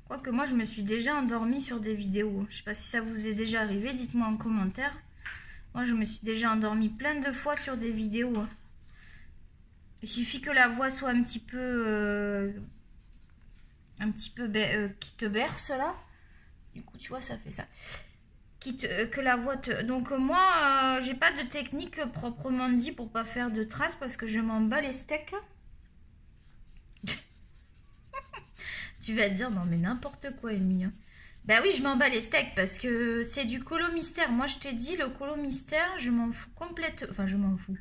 Quoique moi, je me suis déjà endormie sur des vidéos. Je sais pas si ça vous est déjà arrivé, dites-moi en commentaire. Moi, je me suis déjà endormie plein de fois sur des vidéos. Il suffit que la voix soit un petit peu qui te berce là. Du coup, tu vois, ça fait ça. Que la voix te... Donc moi, j'ai pas de technique proprement dit pour pas faire de traces parce que je m'en bats les steaks. Tu vas te dire, non mais n'importe quoi, Emilie. Bah oui, je m'en bats les steaks parce que c'est du colo mystère. Moi, je t'ai dit, le colo mystère, je m'en fous complètement. Enfin, je m'en fous.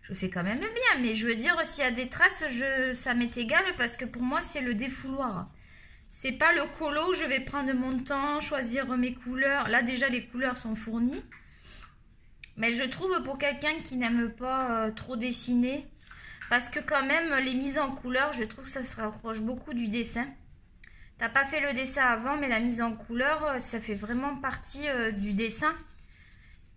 Je fais quand même bien, mais je veux dire, s'il y a des traces, ça m'est égal parce que pour moi, c'est le défouloir. C'est pas le colo où je vais prendre mon temps, choisir mes couleurs. Là, déjà, les couleurs sont fournies. Mais je trouve pour quelqu'un qui n'aime pas trop dessiner, parce que quand même, les mises en couleur, je trouve que ça se rapproche beaucoup du dessin. T'as pas fait le dessin avant, mais la mise en couleur, ça fait vraiment partie du dessin.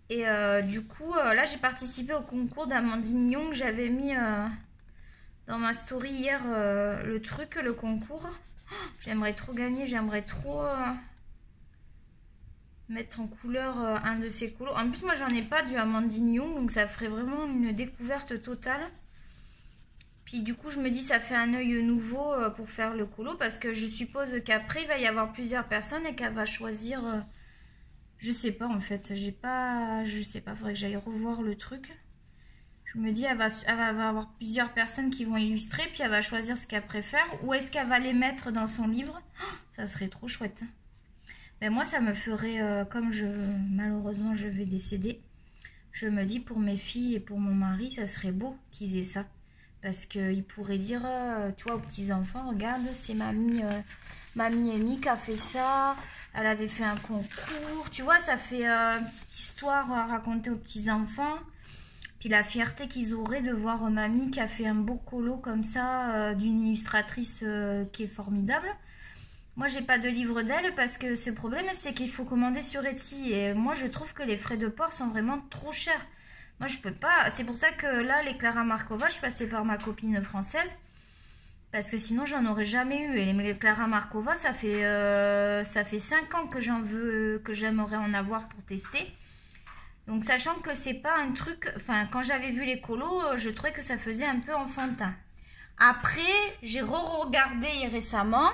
Et du coup, là, j'ai participé au concours d'Amandine Young. J'avais mis dans ma story hier le concours. J'aimerais trop gagner, j'aimerais trop mettre en couleur un de ces colos. En plus, moi, j'en ai pas du Amandine Young, donc ça ferait vraiment une découverte totale. Puis du coup, je me dis, ça fait un œil nouveau pour faire le colo, parce que je suppose qu'après, il va y avoir plusieurs personnes et qu'elle va choisir... je sais pas, en fait, je sais pas, faudrait que j'aille revoir le truc. Je me dis, elle va avoir plusieurs personnes qui vont illustrer, puis elle va choisir ce qu'elle préfère. Ou est-ce qu'elle va les mettre dans son livre? Oh, ça serait trop chouette. Mais moi, ça me ferait, comme malheureusement, je vais décéder. Je me dis, pour mes filles et pour mon mari, ça serait beau qu'ils aient ça. Parce qu'ils pourraient dire, tu vois, aux petits-enfants, regarde, c'est mamie Amy qui a fait ça. Elle avait fait un concours. Tu vois, ça fait une petite histoire à raconter aux petits-enfants. Puis la fierté qu'ils auraient de voir mamie qui a fait un beau colo comme ça d'une illustratrice qui est formidable. Moi, j'ai pas de livre d'elle parce que ce problème, c'est qu'il faut commander sur Etsy. Et moi, je trouve que les frais de port sont vraiment trop chers. Moi, je peux pas. C'est pour ça que là, les Clara Markova, je passais par ma copine française. Parce que sinon, j'en aurais jamais eu. Et les Clara Markova, ça fait 5 ans que j'en veux, que j'aimerais en avoir pour tester. Donc, sachant que c'est pas un truc... Enfin, quand j'avais vu les colos, je trouvais que ça faisait un peu enfantin. Après, j'ai re-regardé récemment.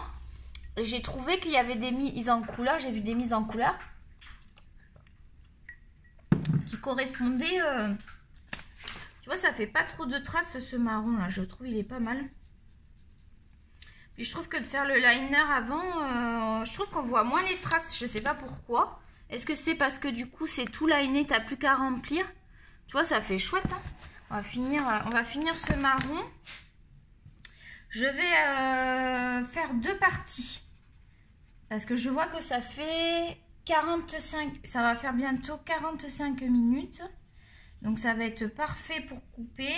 Et j'ai trouvé qu'il y avait des mises en couleur. J'ai vu des mises en couleur qui correspondaient... Tu vois, ça fait pas trop de traces, ce marron là. Je trouve il est pas mal. Puis je trouve que de faire le liner avant, je trouve qu'on voit moins les traces. Je sais pas pourquoi. Est-ce que c'est parce que du coup c'est tout liné, t'as plus qu'à remplir? Tu vois, ça fait chouette. Hein, on va finir ce marron. Je vais faire 2 parties. Parce que je vois que ça fait 45, ça va faire bientôt 45 minutes. Donc ça va être parfait pour couper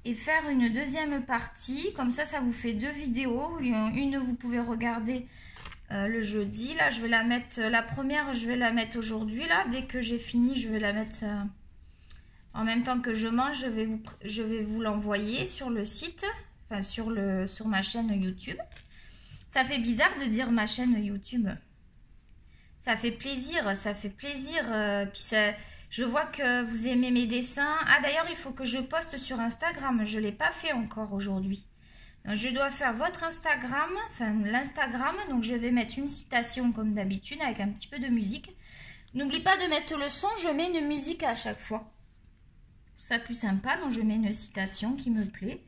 et faire une deuxième partie. Comme ça vous fait 2 vidéos. Une, vous pouvez regarder le jeudi. Là, je vais la mettre, la première, je vais la mettre aujourd'hui. Là, dès que j'ai fini, je vais la mettre en même temps que je mange. Je vais vous l'envoyer sur le site, enfin sur ma chaîne YouTube. Ça fait bizarre de dire ma chaîne YouTube. Ça fait plaisir, ça fait plaisir. Puis je vois que vous aimez mes dessins. Ah d'ailleurs, il faut que je poste sur Instagram. Je ne l'ai pas fait encore aujourd'hui. Je dois faire votre Instagram, enfin l'Instagram. Donc je vais mettre une citation comme d'habitude avec un petit peu de musique. N'oublie pas de mettre le son, je mets une musique à chaque fois. Ça plus sympa, donc je mets une citation qui me plaît.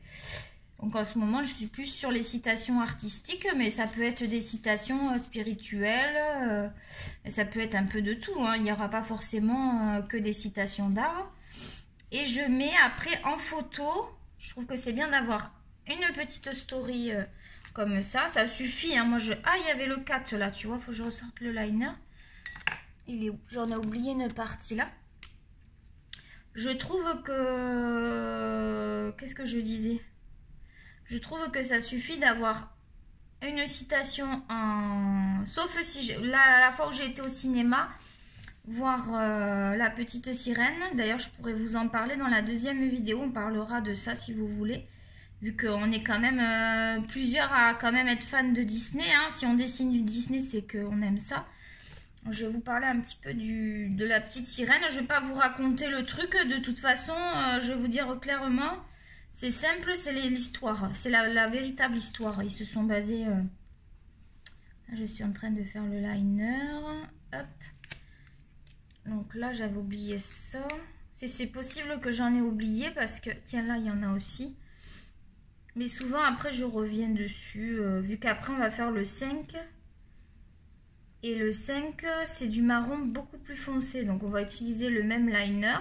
Donc en ce moment, je suis plus sur les citations artistiques, mais ça peut être des citations spirituelles, ça peut être un peu de tout, hein. Il n'y aura pas forcément que des citations d'art. Et je mets après en photo, je trouve que c'est bien d'avoir une petite story comme ça suffit, hein. Moi, ah, il y avait le 4 là, tu vois, il faut que je ressorte le liner. Il est où? J'en ai oublié une partie là. Je trouve que... Qu'est-ce que je disais? Je trouve que ça suffit d'avoir une citation en... Sauf si... la fois où j'ai été au cinéma, voir La Petite Sirène. D'ailleurs, je pourrais vous en parler dans la deuxième vidéo. On parlera de ça si vous voulez. Vu qu'on est quand même plusieurs à quand même être fans de Disney. Hein. Si on dessine du Disney, c'est qu'on aime ça. Je vais vous parler un petit peu de La Petite Sirène. Je ne vais pas vous raconter le truc. De toute façon, je vais vous dire clairement... C'est simple, c'est l'histoire, c'est la véritable histoire. Ils se sont basés... Je suis en train de faire le liner. Hop. Donc là, j'avais oublié ça. C'est possible que j'en ai oublié parce que... Tiens, là, il y en a aussi. Mais souvent, après, je reviens dessus. Vu qu'après, on va faire le 5. Et le 5, c'est du marron beaucoup plus foncé. Donc, on va utiliser le même liner.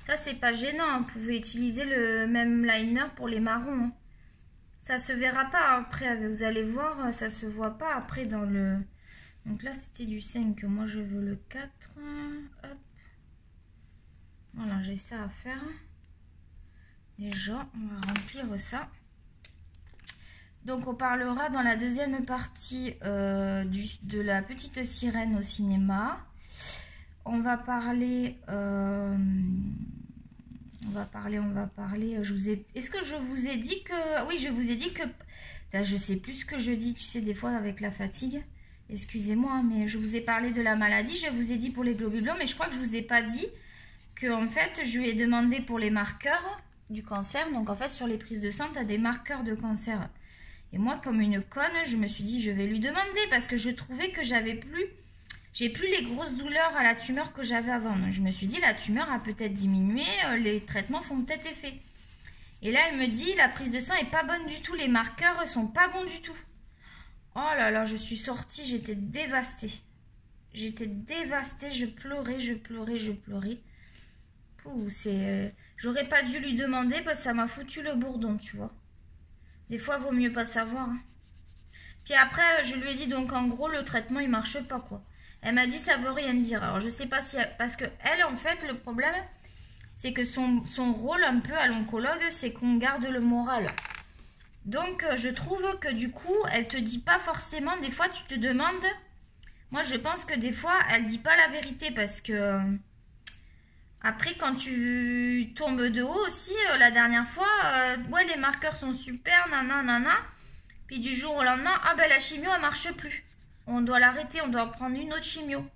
Ça, c'est pas gênant, hein. Vous pouvez utiliser le même liner pour les marrons. Hein. Ça se verra pas après, vous allez voir, ça se voit pas après dans le... Donc là, c'était du 5, moi je veux le 4. Hop. Voilà, j'ai ça à faire. Déjà, on va remplir ça. Donc, on parlera dans la deuxième partie de La Petite Sirène au cinéma. On va parler... On va parler. Est-ce que je vous ai dit que... Oui, je vous ai dit que... Je sais plus ce que je dis, tu sais, des fois avec la fatigue. Excusez-moi, mais je vous ai parlé de la maladie. Je vous ai dit pour les globules blancs, mais je crois que je vous ai pas dit que en fait, je lui ai demandé pour les marqueurs du cancer. Donc, en fait, sur les prises de sang, tu as des marqueurs de cancer. Et moi, comme une conne, je me suis dit, je vais lui demander parce que je trouvais que j'ai plus les grosses douleurs à la tumeur que j'avais avant. Donc, je me suis dit, la tumeur a peut-être diminué, les traitements font peut-être effet. Et là, elle me dit, la prise de sang est pas bonne du tout, les marqueurs sont pas bons du tout. Oh là là, je suis sortie, j'étais dévastée. J'étais dévastée, je pleurais. Pouh, j'aurais pas dû lui demander parce que ça m'a foutu le bourdon, tu vois. Des fois, vaut mieux pas savoir. Hein. Puis après, je lui ai dit, donc en gros, le traitement, il marche pas, quoi. Elle m'a dit ça veut rien dire. Alors je sais pas si... Parce que elle, en fait, le problème, c'est que son rôle un peu à l'oncologue, c'est qu'on garde le moral. Donc je trouve que du coup, elle te dit pas forcément... Des fois, tu te demandes... Moi, je pense que des fois, elle dit pas la vérité parce que... Après, quand tu tombes de haut aussi, la dernière fois, ouais, les marqueurs sont super, nanana. Puis du jour au lendemain, ah ben la chimio, elle marche plus. On doit l'arrêter, on doit prendre une autre chimio.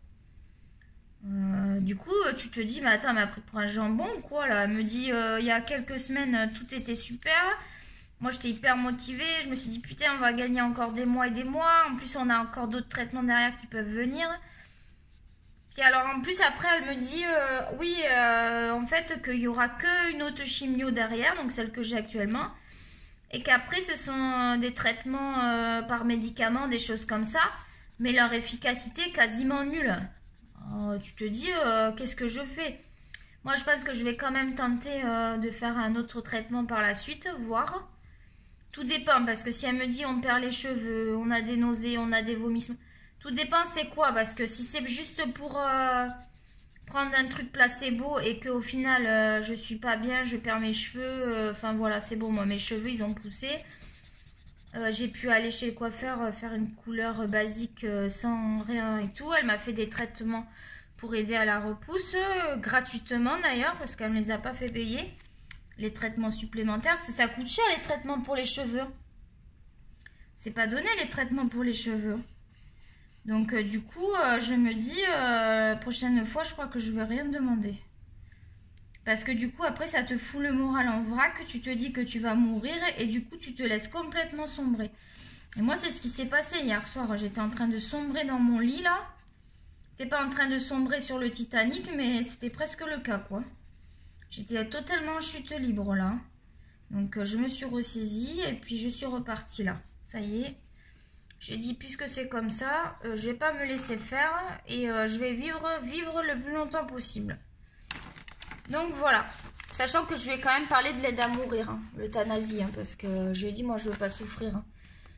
Du coup, tu te dis, mais attends, elle m'a pris pour un jambon ou quoi là? Elle me dit, il y a quelques semaines, tout était super. Moi, j'étais hyper motivée. Je me suis dit, putain, on va gagner encore des mois et des mois. En plus, on a encore d'autres traitements derrière qui peuvent venir. Puis alors, en plus, après, elle me dit, oui, en fait, qu'il n'y aura qu'une autre chimio derrière, donc celle que j'ai actuellement. Et qu'après, ce sont des traitements par médicaments, des choses comme ça. Mais leur efficacité est quasiment nulle. Tu te dis, qu'est-ce que je fais? Moi, je pense que je vais quand même tenter de faire un autre traitement par la suite, voir. Tout dépend, parce que si elle me dit on perd les cheveux, on a des nausées, on a des vomissements, tout dépend c'est quoi, parce que si c'est juste pour prendre un truc placebo et qu'au final je suis pas bien, je perds mes cheveux, enfin voilà, c'est bon, moi mes cheveux ils ont poussé. J'ai pu aller chez le coiffeur faire une couleur basique sans rien et tout. Elle m'a fait des traitements pour aider à la repousse, gratuitement d'ailleurs, parce qu'elle ne me les a pas fait payer. Les traitements supplémentaires, ça coûte cher les traitements pour les cheveux. C'est pas donné les traitements pour les cheveux. Donc du coup, je me dis, la prochaine fois, je crois que je vais rien demander. Parce que du coup, après, ça te fout le moral en vrac. Tu te dis que tu vas mourir et du coup, tu te laisses complètement sombrer. Et moi, c'est ce qui s'est passé hier soir. J'étais en train de sombrer dans mon lit, là. J'étais pas en train de sombrer sur le Titanic, mais c'était presque le cas, quoi. J'étais totalement en chute libre, là. Donc, je me suis ressaisie et puis je suis repartie, là. Ça y est. J'ai dit, puisque c'est comme ça, je vais pas me laisser faire et je vais vivre le plus longtemps possible. Donc voilà, sachant que je vais quand même parler de l'aide à mourir, hein, l'euthanasie, hein, parce que je lui ai dit, moi je veux pas souffrir. Hein.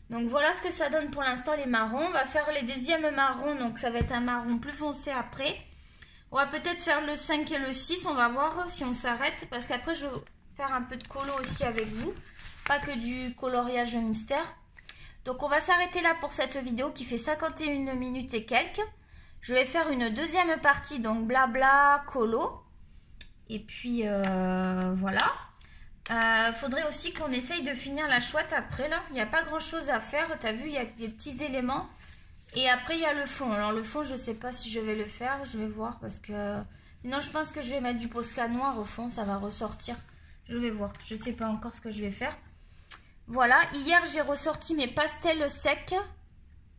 Donc voilà ce que ça donne pour l'instant les marrons. On va faire les deuxièmes marrons, donc ça va être un marron plus foncé après. On va peut-être faire le 5 et le 6, on va voir si on s'arrête, parce qu'après je vais faire un peu de colo aussi avec vous, pas que du coloriage mystère. Donc on va s'arrêter là pour cette vidéo qui fait 51 minutes et quelques. Je vais faire une deuxième partie, donc blabla, colo. Et puis voilà. Faudrait aussi qu'on essaye de finir la chouette après là. Il n'y a pas grand chose à faire. Tu as vu, il y a des petits éléments. Et après il y a le fond. Alors le fond, je ne sais pas si je vais le faire. Je vais voir parce que... Sinon je pense que je vais mettre du Posca noir au fond. Ça va ressortir. Je vais voir. Je ne sais pas encore ce que je vais faire. Voilà. Hier j'ai ressorti mes pastels secs.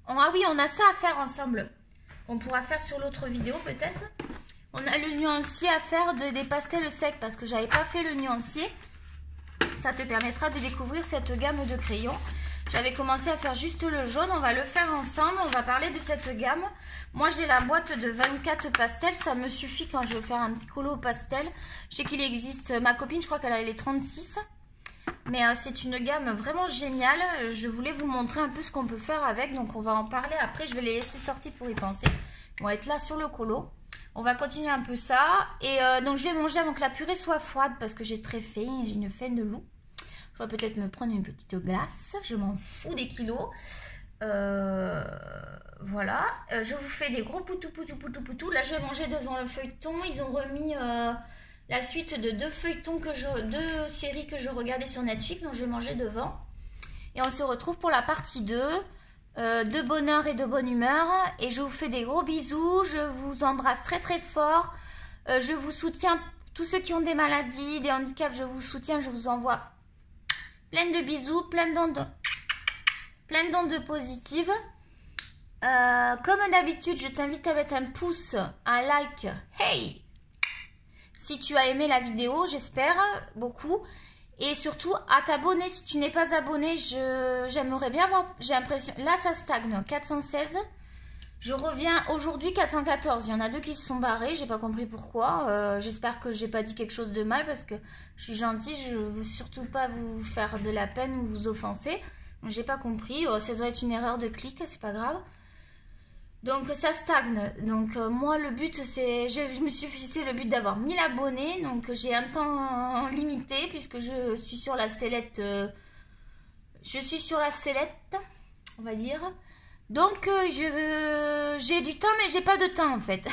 Ah oui, on a ça à faire ensemble. On pourra faire sur l'autre vidéo peut-être. On a le nuancier à faire des pastels secs parce que j'avais pas fait le nuancier. Ça te permettra de découvrir cette gamme de crayons. J'avais commencé à faire juste le jaune. On va le faire ensemble. On va parler de cette gamme. Moi, j'ai la boîte de 24 pastels. Ça me suffit quand je veux faire un petit colo pastel. Je sais qu'il existe. Ma copine, je crois qu'elle a les 36. Mais c'est une gamme vraiment géniale. Je voulais vous montrer un peu ce qu'on peut faire avec. Donc, on va en parler après. Je vais les laisser sortir pour y penser. Ils vont être là sur le colo. On va continuer un peu ça. Et donc, je vais manger avant que la purée soit froide parce que j'ai très faim. J'ai une faim de loup. Je vais peut-être me prendre une petite glace. Je m'en fous des kilos. Voilà. Je vous fais des gros poutou. Là, je vais manger devant le feuilleton. Ils ont remis la suite de deux séries que je regardais sur Netflix. Donc, je vais manger devant. Et on se retrouve pour la partie 2. De bonheur et de bonne humeur. Et je vous fais des gros bisous. Je vous embrasse très très fort. Je vous soutiens. Tous ceux qui ont des maladies, des handicaps, je vous soutiens. Je vous envoie plein de bisous, plein d'ondes positives. Comme d'habitude, je t'invite à mettre un pouce, un like. Hey! Si tu as aimé la vidéo, j'espère beaucoup. Et surtout, à t'abonner si tu n'es pas abonné. J'aimerais bien voir. J'ai l'impression. Là, ça stagne. 416. Je reviens aujourd'hui 414. Il y en a deux qui se sont barrés. J'ai pas compris pourquoi. J'espère que j'ai pas dit quelque chose de mal parce que je suis gentille. Je veux surtout pas vous faire de la peine ou vous offenser. J'ai pas compris. Ça doit être une erreur de clic. C'est pas grave. Donc ça stagne. Donc moi le but c'est, je me suis fixé le but d'avoir 1000 abonnés. Donc j'ai un temps limité puisque je suis sur la sellette. On va dire. Donc j'ai du temps mais j'ai pas de temps en fait.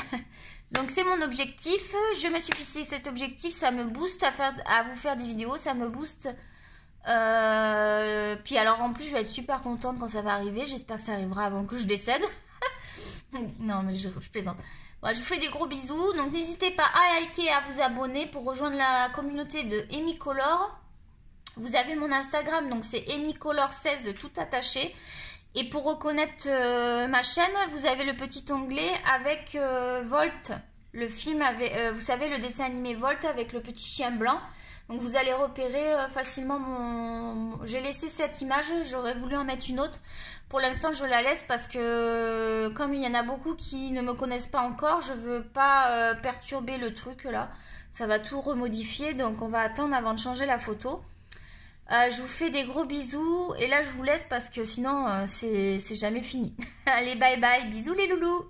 Donc c'est mon objectif. Je me suis fixé cet objectif. Ça me booste à vous faire des vidéos. Ça me booste. Puis alors en plus je vais être super contente quand ça va arriver. J'espère que ça arrivera avant que je décède. Non mais je plaisante. Bon, je vous fais des gros bisous. Donc n'hésitez pas à liker et à vous abonner pour rejoindre la communauté de Emicolor. Vous avez mon Instagram, donc c'est Emicolor16 tout attaché. Et pour reconnaître ma chaîne, vous avez le petit onglet avec Volt. Le film avec, vous savez, le dessin animé Volt avec le petit chien blanc. Donc vous allez repérer facilement mon... J'ai laissé cette image, j'aurais voulu en mettre une autre. Pour l'instant, je la laisse parce que comme il y en a beaucoup qui ne me connaissent pas encore, je veux pas perturber le truc là. Ça va tout remodifier, donc on va attendre avant de changer la photo. Je vous fais des gros bisous. Et là, je vous laisse parce que sinon, c'est jamais fini. Allez, bye bye. Bisous les loulous.